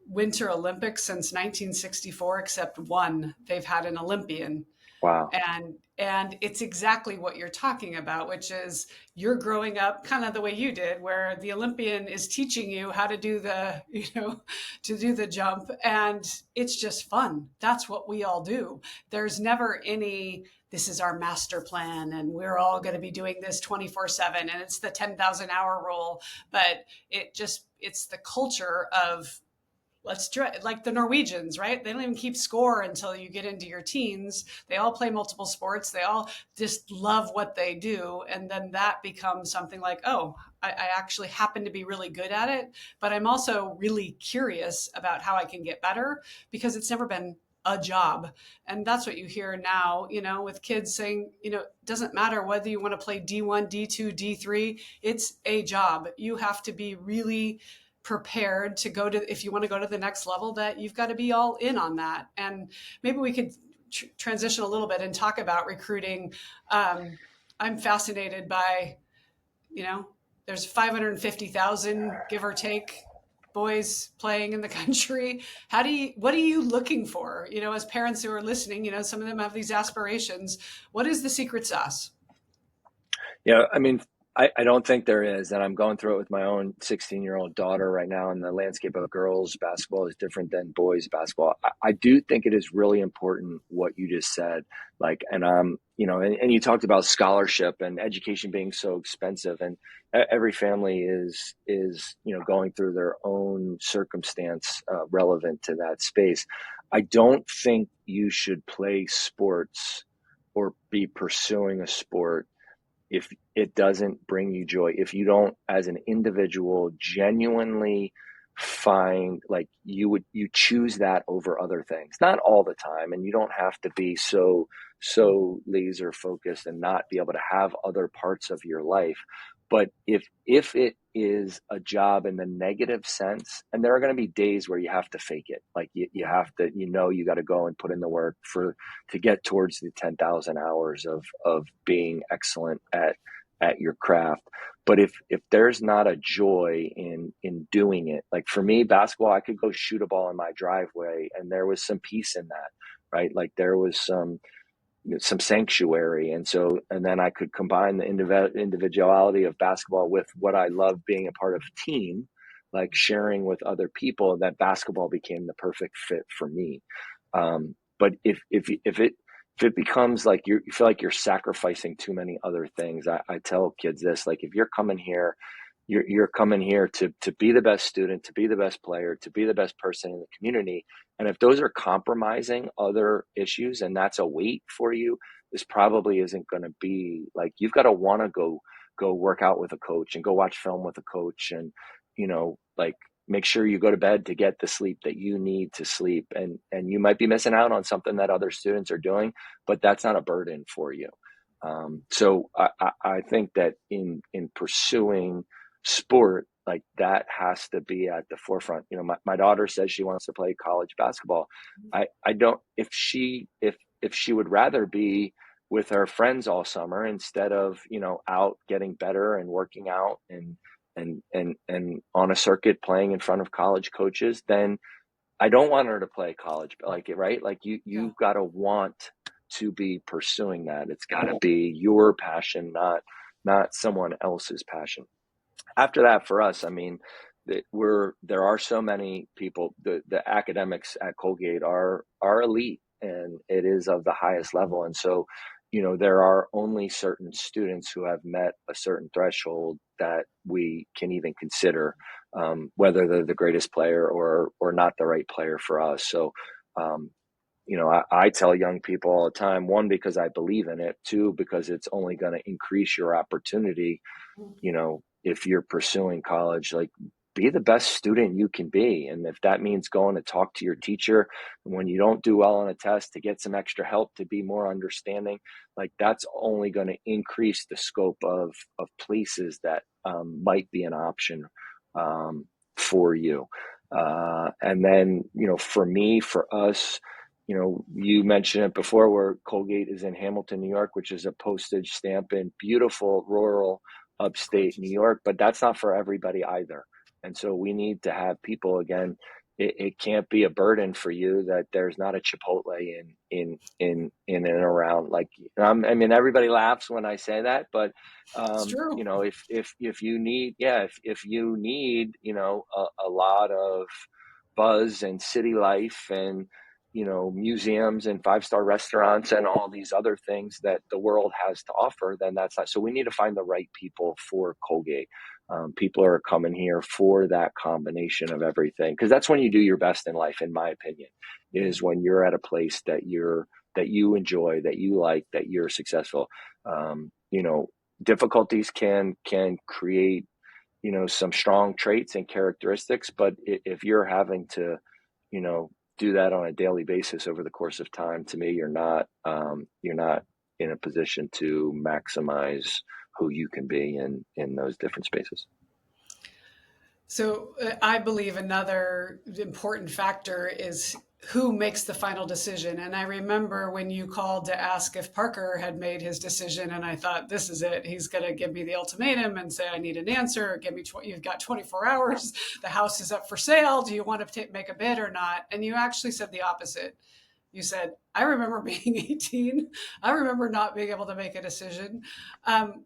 Winter Olympics since 1964, except one, they've had an Olympian. Wow. And it's exactly what you're talking about, which is you're growing up kind of the way you did, where the Olympian is teaching you how to do the, to do the jump, and it's just fun. That's what we all do. There's never any, this is our master plan and we're all going to be doing this 24/7 and it's the 10,000 hour rule, but it's the culture of, let's try, like the Norwegians, right? They don't even keep score until you get into your teens. They all play multiple sports. They all just love what they do. And then that becomes something like, oh, I actually happen to be really good at it, but I'm also really curious about how I can get better because it's never been a job. And that's what you hear now, with kids saying, it doesn't matter whether you want to play D1, D2, D3, it's a job. You have to be really prepared to go to, if you want to go to the next level, that you've got to be all in on that. And maybe we could transition a little bit and talk about recruiting. I'm fascinated by, there's 550,000, give or take, boys playing in the country. What are you looking for? As parents who are listening, some of them have these aspirations. What is the secret sauce? Yeah, I mean, I don't think there is. And I'm going through it with my own 16-year-old daughter right now. And the landscape of girls basketball is different than boys basketball. I do think it is really important what you just said. And you talked about scholarship and education being so expensive. And every family is going through their own circumstance relevant to that space. I don't think you should play sports or be pursuing a sport if it doesn't bring you joy, if you don't, as an individual, genuinely find you choose that over other things, not all the time. And you don't have to be so laser focused and not be able to have other parts of your life. But if it is a job in the negative sense, and there are going to be days where you have to fake it, you have to, you got to go and put in the work to get towards the 10,000 hours of being excellent at your craft. But if there's not a joy in doing it, like for me, basketball, I could go shoot a ball in my driveway and there was some peace in that, right? Like there was some sanctuary. And then I could combine the individuality of basketball with what I love being a part of a team, like sharing with other people, that basketball became the perfect fit for me. But if it becomes like you feel like you're sacrificing too many other things, I tell kids this, like, if you're coming here, you're coming here to be the best student, to be the best player, to be the best person in the community. And if those are compromising other issues and that's a weight for you, this probably isn't going to be, like, you've got to want to go work out with a coach and go watch film with a coach and, make sure you go to bed to get the sleep that you need to sleep. And you might be missing out on something that other students are doing, but that's not a burden for you. So I think that in pursuing sport, like, that has to be at the forefront. My daughter says she wants to play college basketball. I don't, if she would rather be with her friends all summer instead of, out getting better and working out and on a circuit playing in front of college coaches, then I don't want her to play college, right? Like you've got to want to be pursuing that. It's got to be your passion, not someone else's passion. After that, for us, I mean, there are so many people. The academics at Colgate are elite, and it is of the highest level. And so, there are only certain students who have met a certain threshold that we can even consider whether they're the greatest player or not the right player for us. So, I tell young people all the time, one, because I believe in it, two, because it's only going to increase your opportunity. If you're pursuing college, like, be the best student you can be. And if that means going to talk to your teacher when you don't do well on a test, to get some extra help, to be more understanding, like that's only going to increase the scope of places that might be an option for you. And then, for me, for us, you mentioned it before, where Colgate is in Hamilton, New York, which is a postage stamp in beautiful rural upstate New York, but that's not for everybody either. And so we need to have people, again, it can't be a burden for you that there's not a Chipotle in and around. Like, I mean, everybody laughs when I say that, but It's true. if you need, if you need, a lot of buzz and city life and, museums and five-star restaurants and all these other things that the world has to offer, then that's not. So we need to find the right people for Colgate. People are coming here for that combination of everything, because that's when you do your best in life, in my opinion, is when you're at a place that you enjoy, that you like, that you're successful. Difficulties can create, some strong traits and characteristics, but if you're having to, do that on a daily basis over the course of time, to me, you're not in a position to maximize who you can be in those different spaces. So I believe another important factor is who makes the final decision. And I remember when you called to ask if Parker had made his decision, and I thought, this is it. He's going to give me the ultimatum and say, I need an answer. Give me, you've got 24 hours. The house is up for sale. Do you want to make a bid or not? And you actually said the opposite. You said, I remember being 18. I remember not being able to make a decision.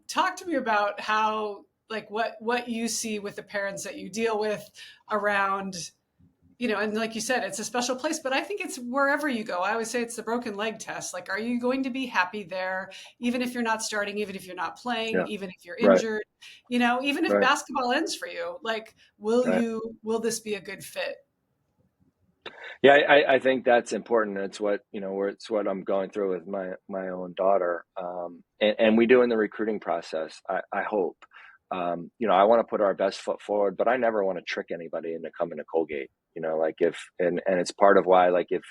Talk to me about how, like, what you see with the parents that you deal with around, and like you said, it's a special place, but I think it's wherever you go. I always say it's the broken leg test. Like, are you going to be happy there, even if you're not starting, even if you're not playing, Yeah. even if you're Right. injured, even if Right. basketball ends for you, like, Right. will this be a good fit? Yeah, I think that's important. It's what, it's what I'm going through with my own daughter. And we do in the recruiting process, I hope. I want to put our best foot forward, but I never want to trick anybody into coming to Colgate. Like, and it's part of why, like, if,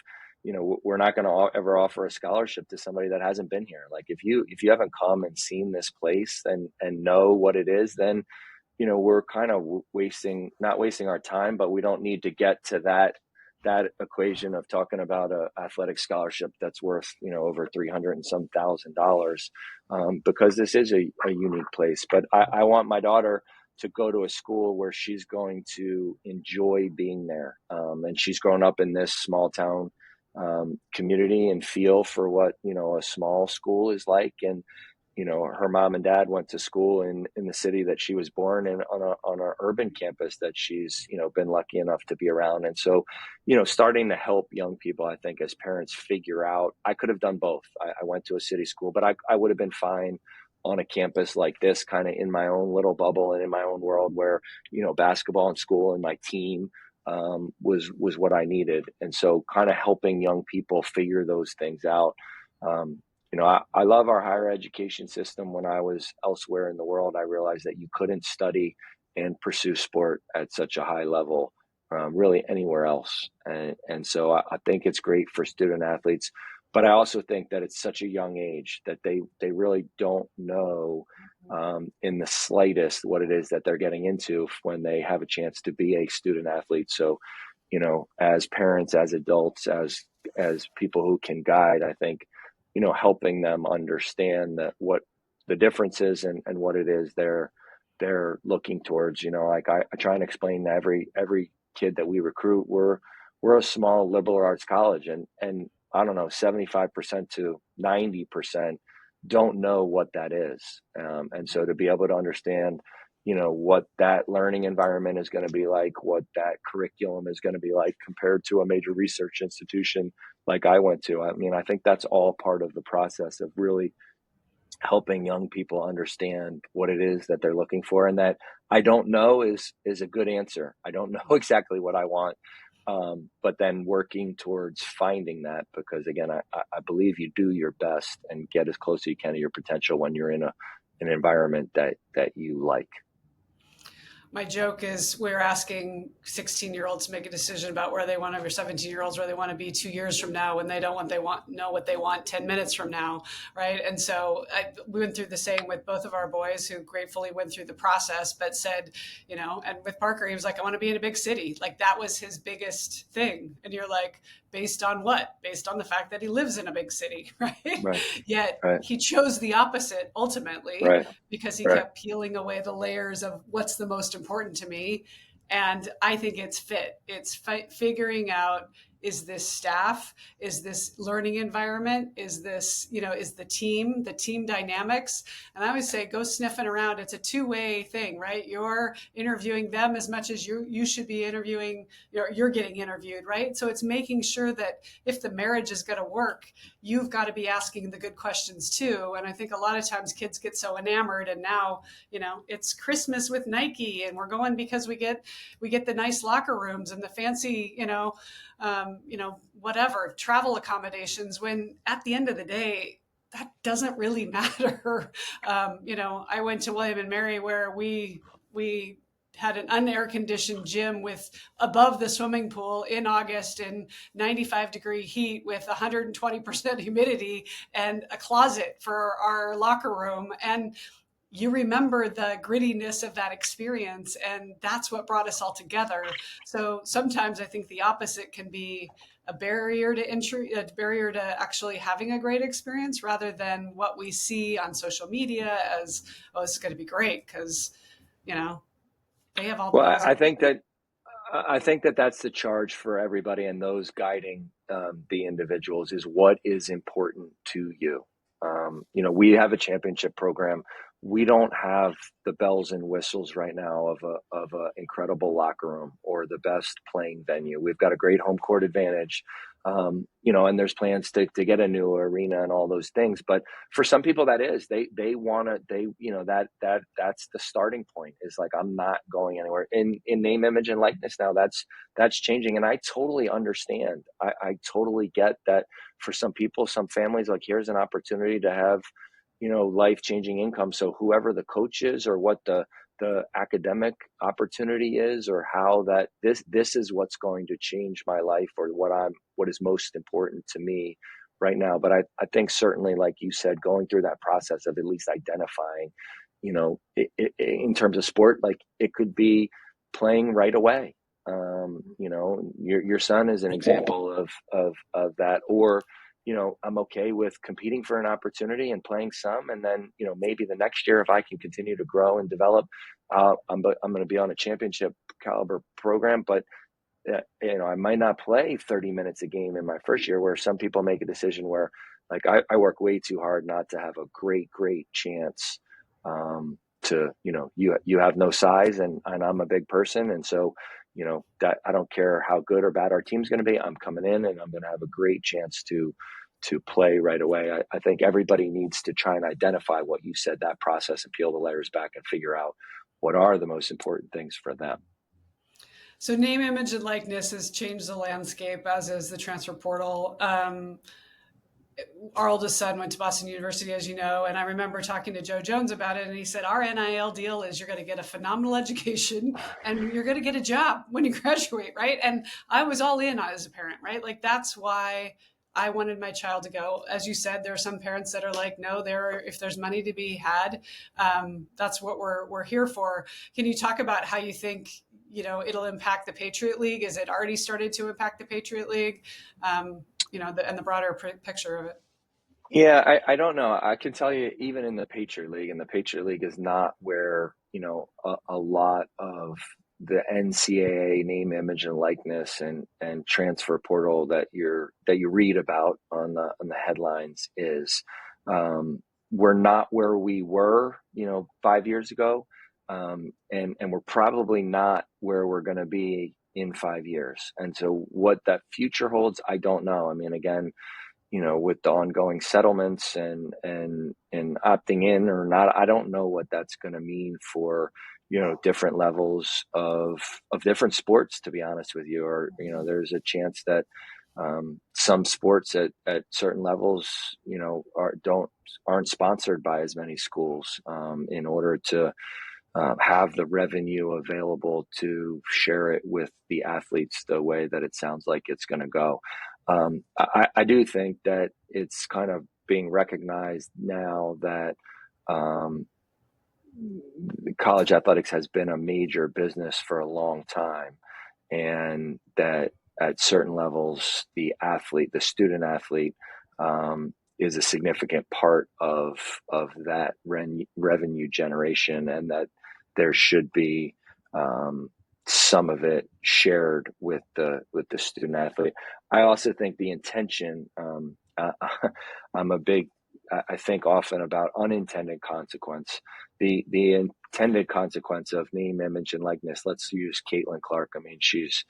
we're not going to ever offer a scholarship to somebody that hasn't been here. Like, if you haven't come and seen this place and know what it is, then, we're kind of not wasting our time, but we don't need to get to that equation of talking about a athletic scholarship that's worth, over 300 and some $1,000, because this is a unique place. But I want my daughter to go to a school where she's going to enjoy being there. And she's grown up in this small town community and feel for what, a small school is like. And, her mom and dad went to school in the city that she was born in, on an urban campus that she's, been lucky enough to be around. And so, starting to help young people, I think, as parents figure out, I could have done both. I went to a city school, but I would have been fine on a campus like this, kind of in my own little bubble and in my own world where, basketball and school and my team was what I needed. And so kind of helping young people figure those things out. I love our higher education system. When I was elsewhere in the world, I realized that you couldn't study and pursue sport at such a high level, really anywhere else. And so I think it's great for student athletes, but I also think that it's such a young age that they really don't know in the slightest what it is that they're getting into when they have a chance to be a student athlete. So, as parents, as adults, as people who can guide, I think, helping them understand that what the difference is and what it is they're looking towards. Like I try and explain to every kid that we recruit, we're a small liberal arts college, and I don't know, 75% to 90% don't know what that is. And so to be able to understand, what that learning environment is going to be like, what that curriculum is going to be like compared to a major research institution like I went to. I mean, I think that's all part of the process of really helping young people understand what it is that they're looking for, and that I don't know is a good answer. I don't know exactly what I want, but then working towards finding that, because again, I believe you do your best and get as close as you can to your potential when you're in an environment that you like. my joke is we're asking 16-year-olds to make a decision about where they want to, or 17-year-olds where they want to be 2 years from now when they don't know what they want 10 minutes from now, right? And so we went through the same with both of our boys, who gratefully went through the process, but said, and with Parker, he was like, I want to be in a big city. Like, that was his biggest thing. And you're like, based on what? Based on the fact that he lives in a big city, right? Right. Yet Right. he chose the opposite ultimately, Right. because he Right. kept peeling away the layers of what's the most important to me. And I think it's fit. It's figuring out, is this staff? Is this learning environment? Is this, is the team dynamics? And I always say, go sniffing around. It's a two-way thing, right? You're interviewing them as much as you should be interviewing, you're getting interviewed, right? So it's making sure that if the marriage is going to work, you've got to be asking the good questions too. And I think a lot of times kids get so enamored, and now, it's Christmas with Nike, and we're going because we get the nice locker rooms and the fancy, whatever, travel accommodations, when at the end of the day, that doesn't really matter. I went to William and Mary, where we had an unair conditioned gym with above the swimming pool in August in 95-degree heat with 120% humidity, and a closet for our locker room. And you remember the grittiness of that experience, and that's what brought us all together. So sometimes I think the opposite can be a barrier to entry, a barrier to actually having a great experience, rather than what we see on social media as, oh, this is going to be great because, they have all the Well, bells. I think that that's the charge for everybody, and those guiding the individuals is what is important to you. We have a championship program. We don't have the bells and whistles right now of a incredible locker room or the best playing venue. We've got a great home court advantage, and there's plans to get a new arena and all those things. But for some people, that is they want to that's the starting point. Is like, I'm not going anywhere in name, image, and likeness. Now that's changing, and I totally understand. I totally get that. For some people, some families, like, here's an opportunity to have, life-changing income. So whoever the coach is, or what the academic opportunity is, or how that this is what's going to change my life, or what is most important to me right now. But I think certainly, like you said, going through that process of at least identifying, in terms of sport, like, it could be playing right away. Your son is an example of that. Or, I'm okay with competing for an opportunity and playing some, and then, maybe the next year, if I can continue to grow and develop, I'm going to be on a championship caliber program. But I might not play 30 minutes a game in my first year, where some people make a decision where, like, I work way too hard not to have a great chance to, you have no size, and I'm a big person. And so, that I don't care how good or bad our team's going to be, I'm coming in and I'm going to have a great chance to play right away. I think everybody needs to try and identify what you said, that process, and peel the layers back and figure out what are the most important things for them. So name, image, and likeness has changed the landscape, as is the transfer portal. Our oldest son went to Boston University, as you know, and I remember talking to Joe Jones about it, and he said, our NIL deal is you're going to get a phenomenal education and you're going to get a job when you graduate, right? And I was all in as a parent, right? Like, that's why I wanted my child to go. As you said, there are some parents that are like, no, if there's money to be had, that's what we're here for. Can you talk about how you think, it'll impact the Patriot League? Is it already started to impact the Patriot League? And the broader picture of it. Yeah, I don't know. I can tell you, even in the Patriot League, and the Patriot League is not where, a lot of the NCAA name, image, and likeness and transfer portal that you read about on the headlines is. We're not where we were, 5 years ago, and we're probably not where we're going to be in 5 years. And so what that future holds, I don't know. I mean, again, with the ongoing settlements and opting in or not, I don't know what that's going to mean for, different levels of different sports, to be honest with you. Or, there's a chance that some sports at certain levels, aren't sponsored by as many schools in order to have the revenue available to share it with the athletes the way that it sounds like it's going to go. I do think that it's kind of being recognized now that college athletics has been a major business for a long time, and that at certain levels, the student athlete, is a significant part of that revenue generation, and that there should be some of it shared with the student athlete. I also think the intention. I'm a big. I think often about unintended consequence. The intended consequence of name, image, and likeness. Let's use Caitlin Clark. I mean, she's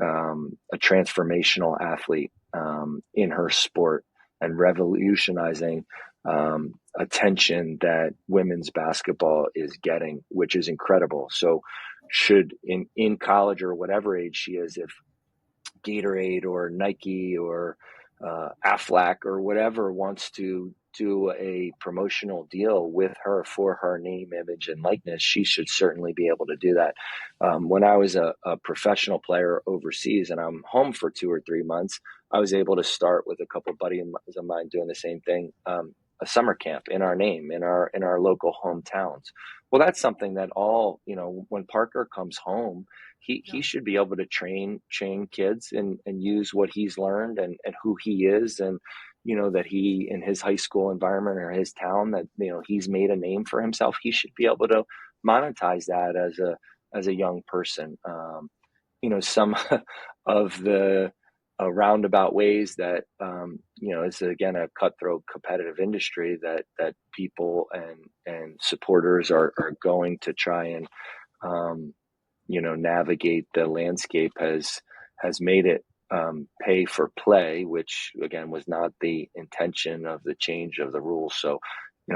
a transformational athlete in her sport and revolutionizing attention that women's basketball is getting, which is incredible. So, should in college or whatever age she is, if Gatorade or Nike or Aflac or whatever wants to do a promotional deal with her for her name, image, and likeness, she should certainly be able to do that. When I was a professional player overseas and I'm home for 2 or 3 months, I was able to start with a couple of buddies of mine doing the same thing, a summer camp in our name, in our local hometowns. Well, that's something that when Parker comes home, he should be able to train kids and use what he's learned and who he is, and that he, in his high school environment or his town, that he's made a name for himself. He should be able to monetize that as a young person. Some of the roundabout ways that it's again a cutthroat competitive industry that people and supporters are going to try and navigate the landscape has made it pay for play, which again was not the intention of the change of the rules. So,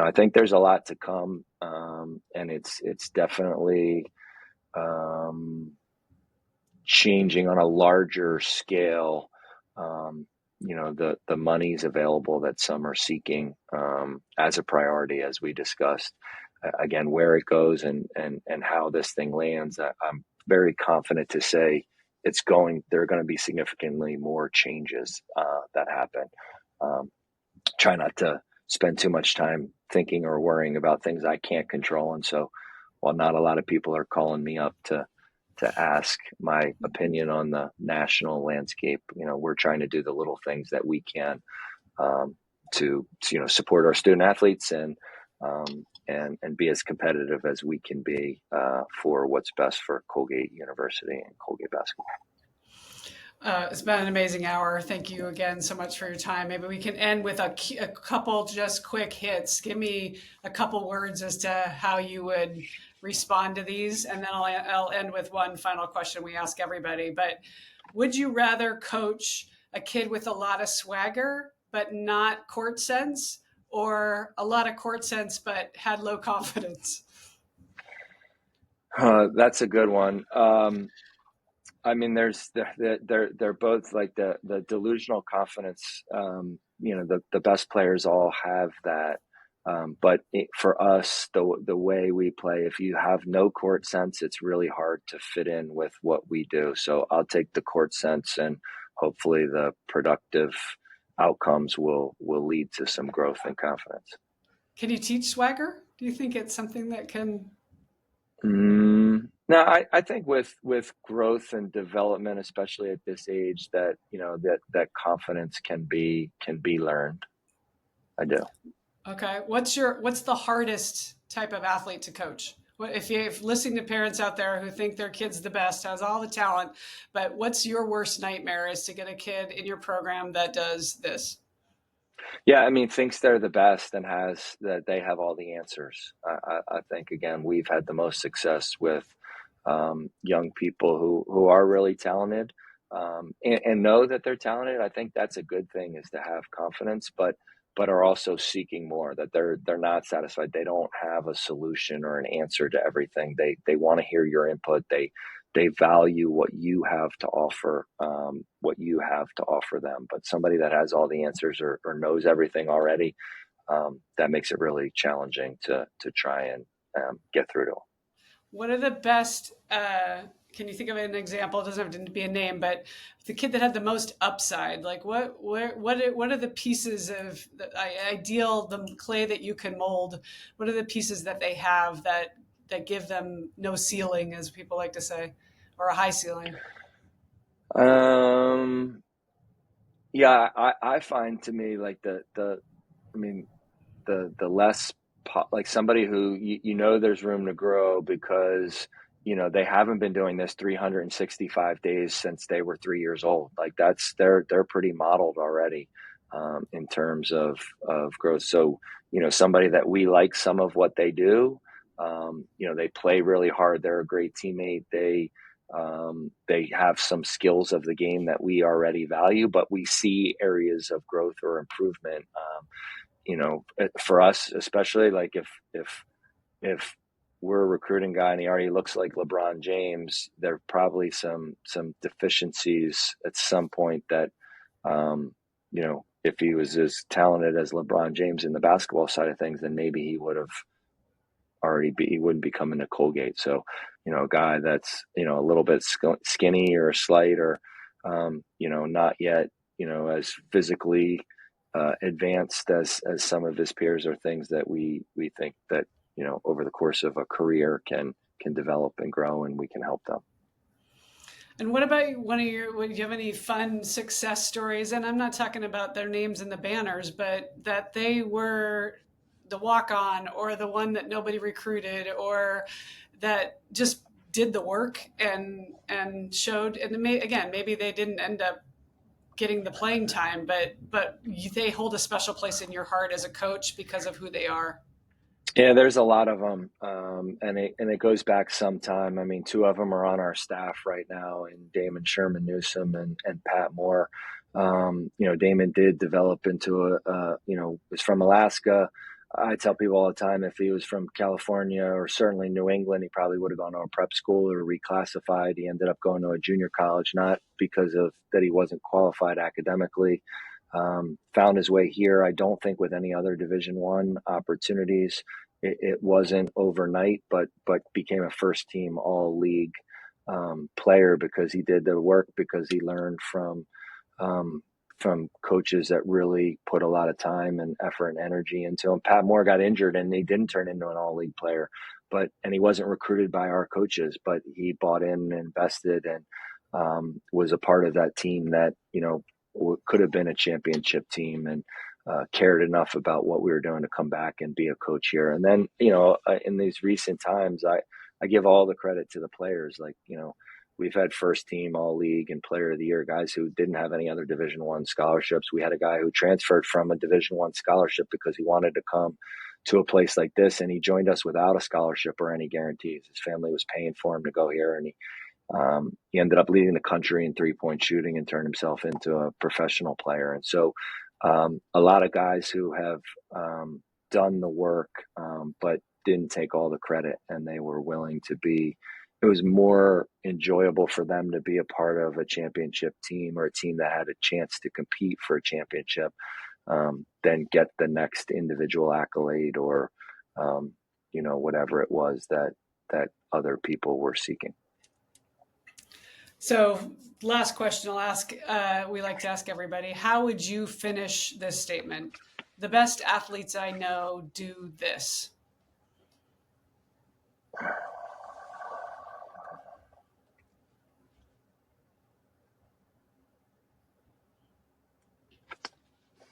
I think there's a lot to come, and it's definitely changing on a larger scale. The monies available that some are seeking as a priority, as we discussed. Again, where it goes and how this thing lands, I'm very confident to say there are going to be significantly more changes that happen. Try not to spend too much time thinking or worrying about things I can't control. And so while not a lot of people are calling me up to ask my opinion on the national landscape, we're trying to do the little things that we can to support our student athletes and be as competitive as we can be for what's best for Colgate University and Colgate basketball. It's been an amazing hour. Thank you again so much for your time. Maybe we can end with a couple just quick hits. Give me a couple words as to how you would respond to these, and then I'll end with one final question we ask everybody. But would you rather coach a kid with a lot of swagger but not court sense, or a lot of court sense but had low confidence? That's a good one. I mean, they're both like the delusional confidence. The best players all have that. But for us, the way we play, if you have no court sense, it's really hard to fit in with what we do. So I'll take the court sense, and hopefully the productive outcomes will lead to some growth and confidence. Can you teach swagger? Do you think it's something that can? No, I think with growth and development, especially at this age, that that confidence can be learned. I do. Okay. What's the hardest type of athlete to coach? If you're listening to parents out there who think their kid's the best, has all the talent, but what's your worst nightmare is to get a kid in your program that does this? Yeah, I mean, thinks they're the best and that they have all the answers. I think, again, we've had the most success with young people who are really talented and know that they're talented. I think that's a good thing, is to have confidence, but are also seeking more, that they're not satisfied. They don't have a solution or an answer to everything. They want to hear your input. They value what you have to offer, them. But somebody that has all the answers or knows everything already, that makes it really challenging to try get through to them. What are the best? Can you think of an example? It doesn't have to be a name, but the kid that had the most upside. Like what are the pieces of the ideal the clay that you can mold? What are the pieces that they have that give them no ceiling, as people like to say, or a high ceiling? Um, yeah, I find to me like I mean, the less like somebody who there's room to grow because they haven't been doing this 365 days since they were 3 years old. Like they're pretty modeled already in terms of growth. So somebody that we like some of what they do. They play really hard. They're a great teammate. They have some skills of the game that we already value, but we see areas of growth or improvement. For us, especially like if we're a recruiting guy and he already looks like LeBron James, there are probably some deficiencies at some point that, if he was as talented as LeBron James in the basketball side of things, then maybe he would have he wouldn't be coming to Colgate. So, a guy that's, a little bit skinny or slight or, not yet, as physically advanced as some of his peers are things that we think that, over the course of a career can develop and grow, and we can help them. And what about do you have any fun success stories? And I'm not talking about their names in the banners, but that they were the walk on or the one that nobody recruited or that just did the work and showed. And maybe they didn't end up getting the playing time, but they hold a special place in your heart as a coach because of who they are. Yeah, there's a lot of them, and it goes back some time. I mean, two of them are on our staff right now, and Damon Sherman Newsom and Pat Moore. Damon did develop into was from Alaska. I tell people all the time, if he was from California or certainly New England, he probably would have gone to a prep school or reclassified. He ended up going to a junior college, not because of that he wasn't qualified academically. Found his way here. I don't think with any other Division I opportunities. It wasn't overnight, but became a first team all league player because he did the work, because he learned from coaches that really put a lot of time and effort and energy into him. Pat Moore got injured and he didn't turn into an all league player, and he wasn't recruited by our coaches, but he bought in and invested and was a part of that team that, could have been a championship team and cared enough about what we were doing to come back and be a coach here. And then, in these recent times, I give all the credit to the players. Like, we've had first team all league and player of the year guys who didn't have any other Division I scholarships. We had a guy who transferred from a Division I scholarship because he wanted to come to a place like this, and he joined us without a scholarship or any guarantees. His family was paying for him to go here, and he ended up leading the country in 3-point shooting and turned himself into a professional player. And so a lot of guys who have done the work, but didn't take all the credit, and they were willing to be. It was more enjoyable for them to be a part of a championship team or a team that had a chance to compete for a championship than get the next individual accolade or, whatever it was that other people were seeking. So, last question I'll ask, we like to ask everybody, how would you finish this statement? The best athletes I know do this.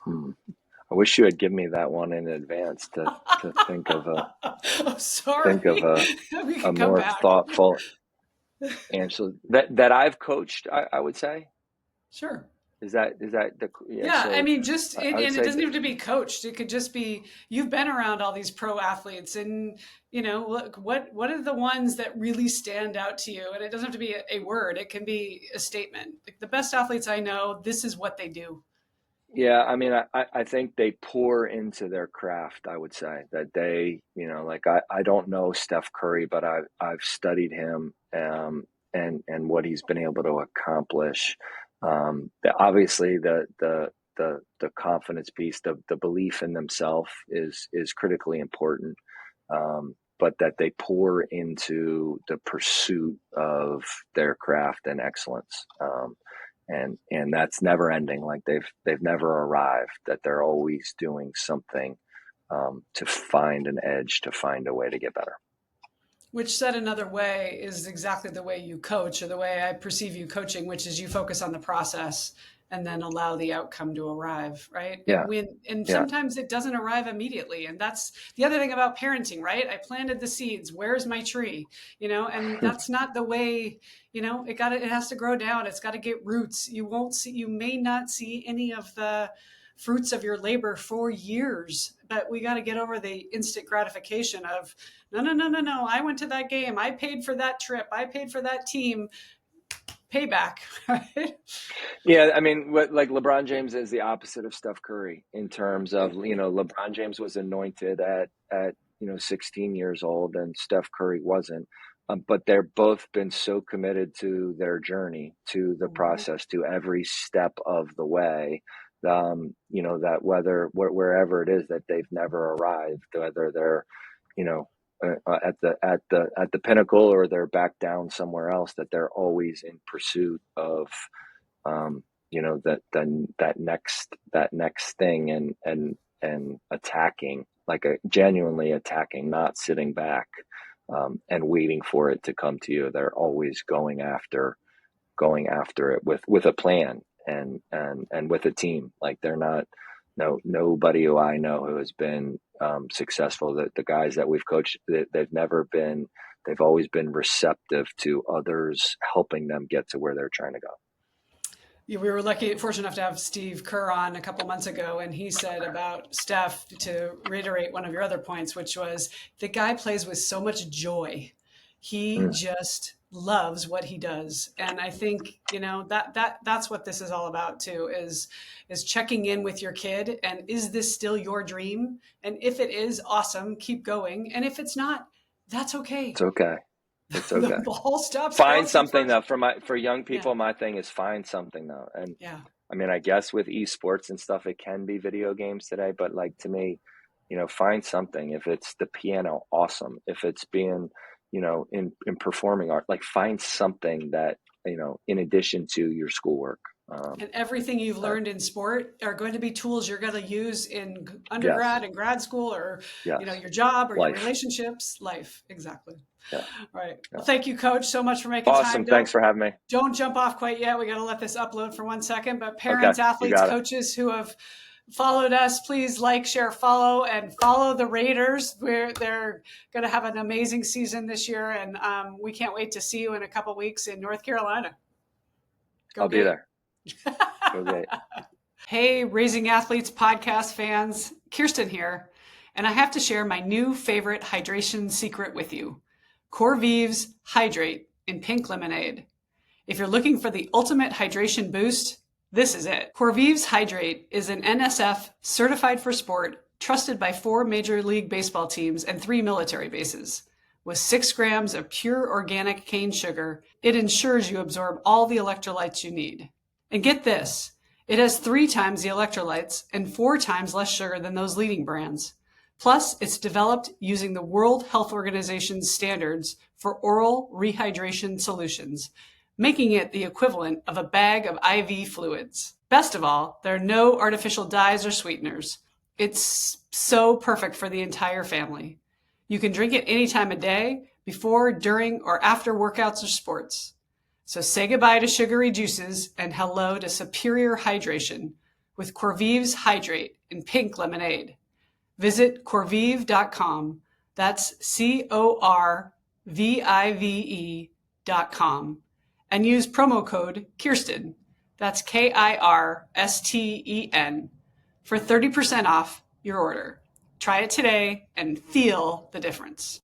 I wish you had given me that one in advance to think of a more thoughtful answer that I've coached. I would say. Sure. Is that the yeah? So I mean, and it doesn't have to be coached. It could just be you've been around all these pro athletes, and look what are the ones that really stand out to you. And it doesn't have to be a word. It can be a statement. Like the best athletes I know, this is what they do. Yeah, I mean, I think they pour into their craft. I would say that they, like I don't know Steph Curry, but I've studied him and what he's been able to accomplish. Obviously, the confidence piece, the belief in themselves is critically important. but that they pour into the pursuit of their craft and excellence. And that's never ending. Like they've never arrived, that they're always doing something to find an edge, to find a way to get better. Which, said another way, is exactly the way you coach, or the way I perceive you coaching, which is you focus on the process and then allow the outcome to arrive, right? Yeah. And sometimes it doesn't arrive immediately. And that's the other thing about parenting, right? I planted the seeds. Where's my tree? And that's not the way, it has to grow down. It's got to get roots. You may not see any of the fruits of your labor for years, but we got to get over the instant gratification of no. I went to that game. I paid for that trip. I paid for that team. Payback, right? Yeah, I mean, like LeBron James is the opposite of Steph Curry in terms of, LeBron James was anointed at 16 years old, and Steph Curry wasn't. But they're both been so committed to their journey, to the process, to every step of the way, that wherever it is that they've never arrived, whether they're, at the pinnacle or they're back down somewhere else, that they're always in pursuit of, that next thing, and attacking, like genuinely attacking, not sitting back, and waiting for it to come to you. They're always going after it with a plan and with a team. Like they're not, nobody who I know who has been successful, the guys that we've coached, they've always been receptive to others helping them get to where they're trying to go. We were fortunate enough to have Steve Kerr on a couple months ago, and he said about Steph, to reiterate one of your other points, which was the guy plays with so much joy. He just loves what he does. And I think, that's what this is all about too, is checking in with your kid. And is this still your dream? And if it is, awesome, keep going. And if it's not, that's okay. It's okay. It's okay. The whole stuff. Find something though. For young people, my thing is find something though. And I mean, I guess with esports and stuff, it can be video games today, but like to me, find something. If it's the piano, awesome. If it's being, in performing art, like find something that, in addition to your schoolwork. And everything you've learned in sport are going to be tools you're going to use in undergrad and grad school, or, your job or your relationships, life. Exactly. Yeah. All right. Yeah. Well, thank you, Coach, so much for making time. Awesome. Thanks for having me. Don't jump off quite yet. We got to let this upload for 1 second, but parents, athletes, coaches who have followed us, please like, share, follow, and follow the Raiders. They're going to have an amazing season this year, and we can't wait to see you in a couple weeks in North Carolina. I'll be there. Colgate. Hey, Raising Athletes podcast fans, Kirsten here, and I have to share my new favorite hydration secret with you. Corvives Hydrate in pink lemonade. If you're looking for the ultimate hydration boost, this is it. Corvives Hydrate is an NSF certified for sport, trusted by 4 Major League Baseball teams and 3 military bases. With 6 grams of pure organic cane sugar, it ensures you absorb all the electrolytes you need. And get this, it has 3 times the electrolytes and 4 times less sugar than those leading brands. Plus, it's developed using the World Health Organization's standards for oral rehydration solutions, making it the equivalent of a bag of IV fluids. Best of all, there are no artificial dyes or sweeteners. It's so perfect for the entire family. You can drink it any time of day, before, during, or after workouts or sports. So say goodbye to sugary juices and hello to superior hydration with Corvives Hydrate in pink lemonade. Visit corvive.com. That's CORVIVE.com. And use promo code Kirsten. That's KIRSTEN for 30% off your order. Try it today and feel the difference.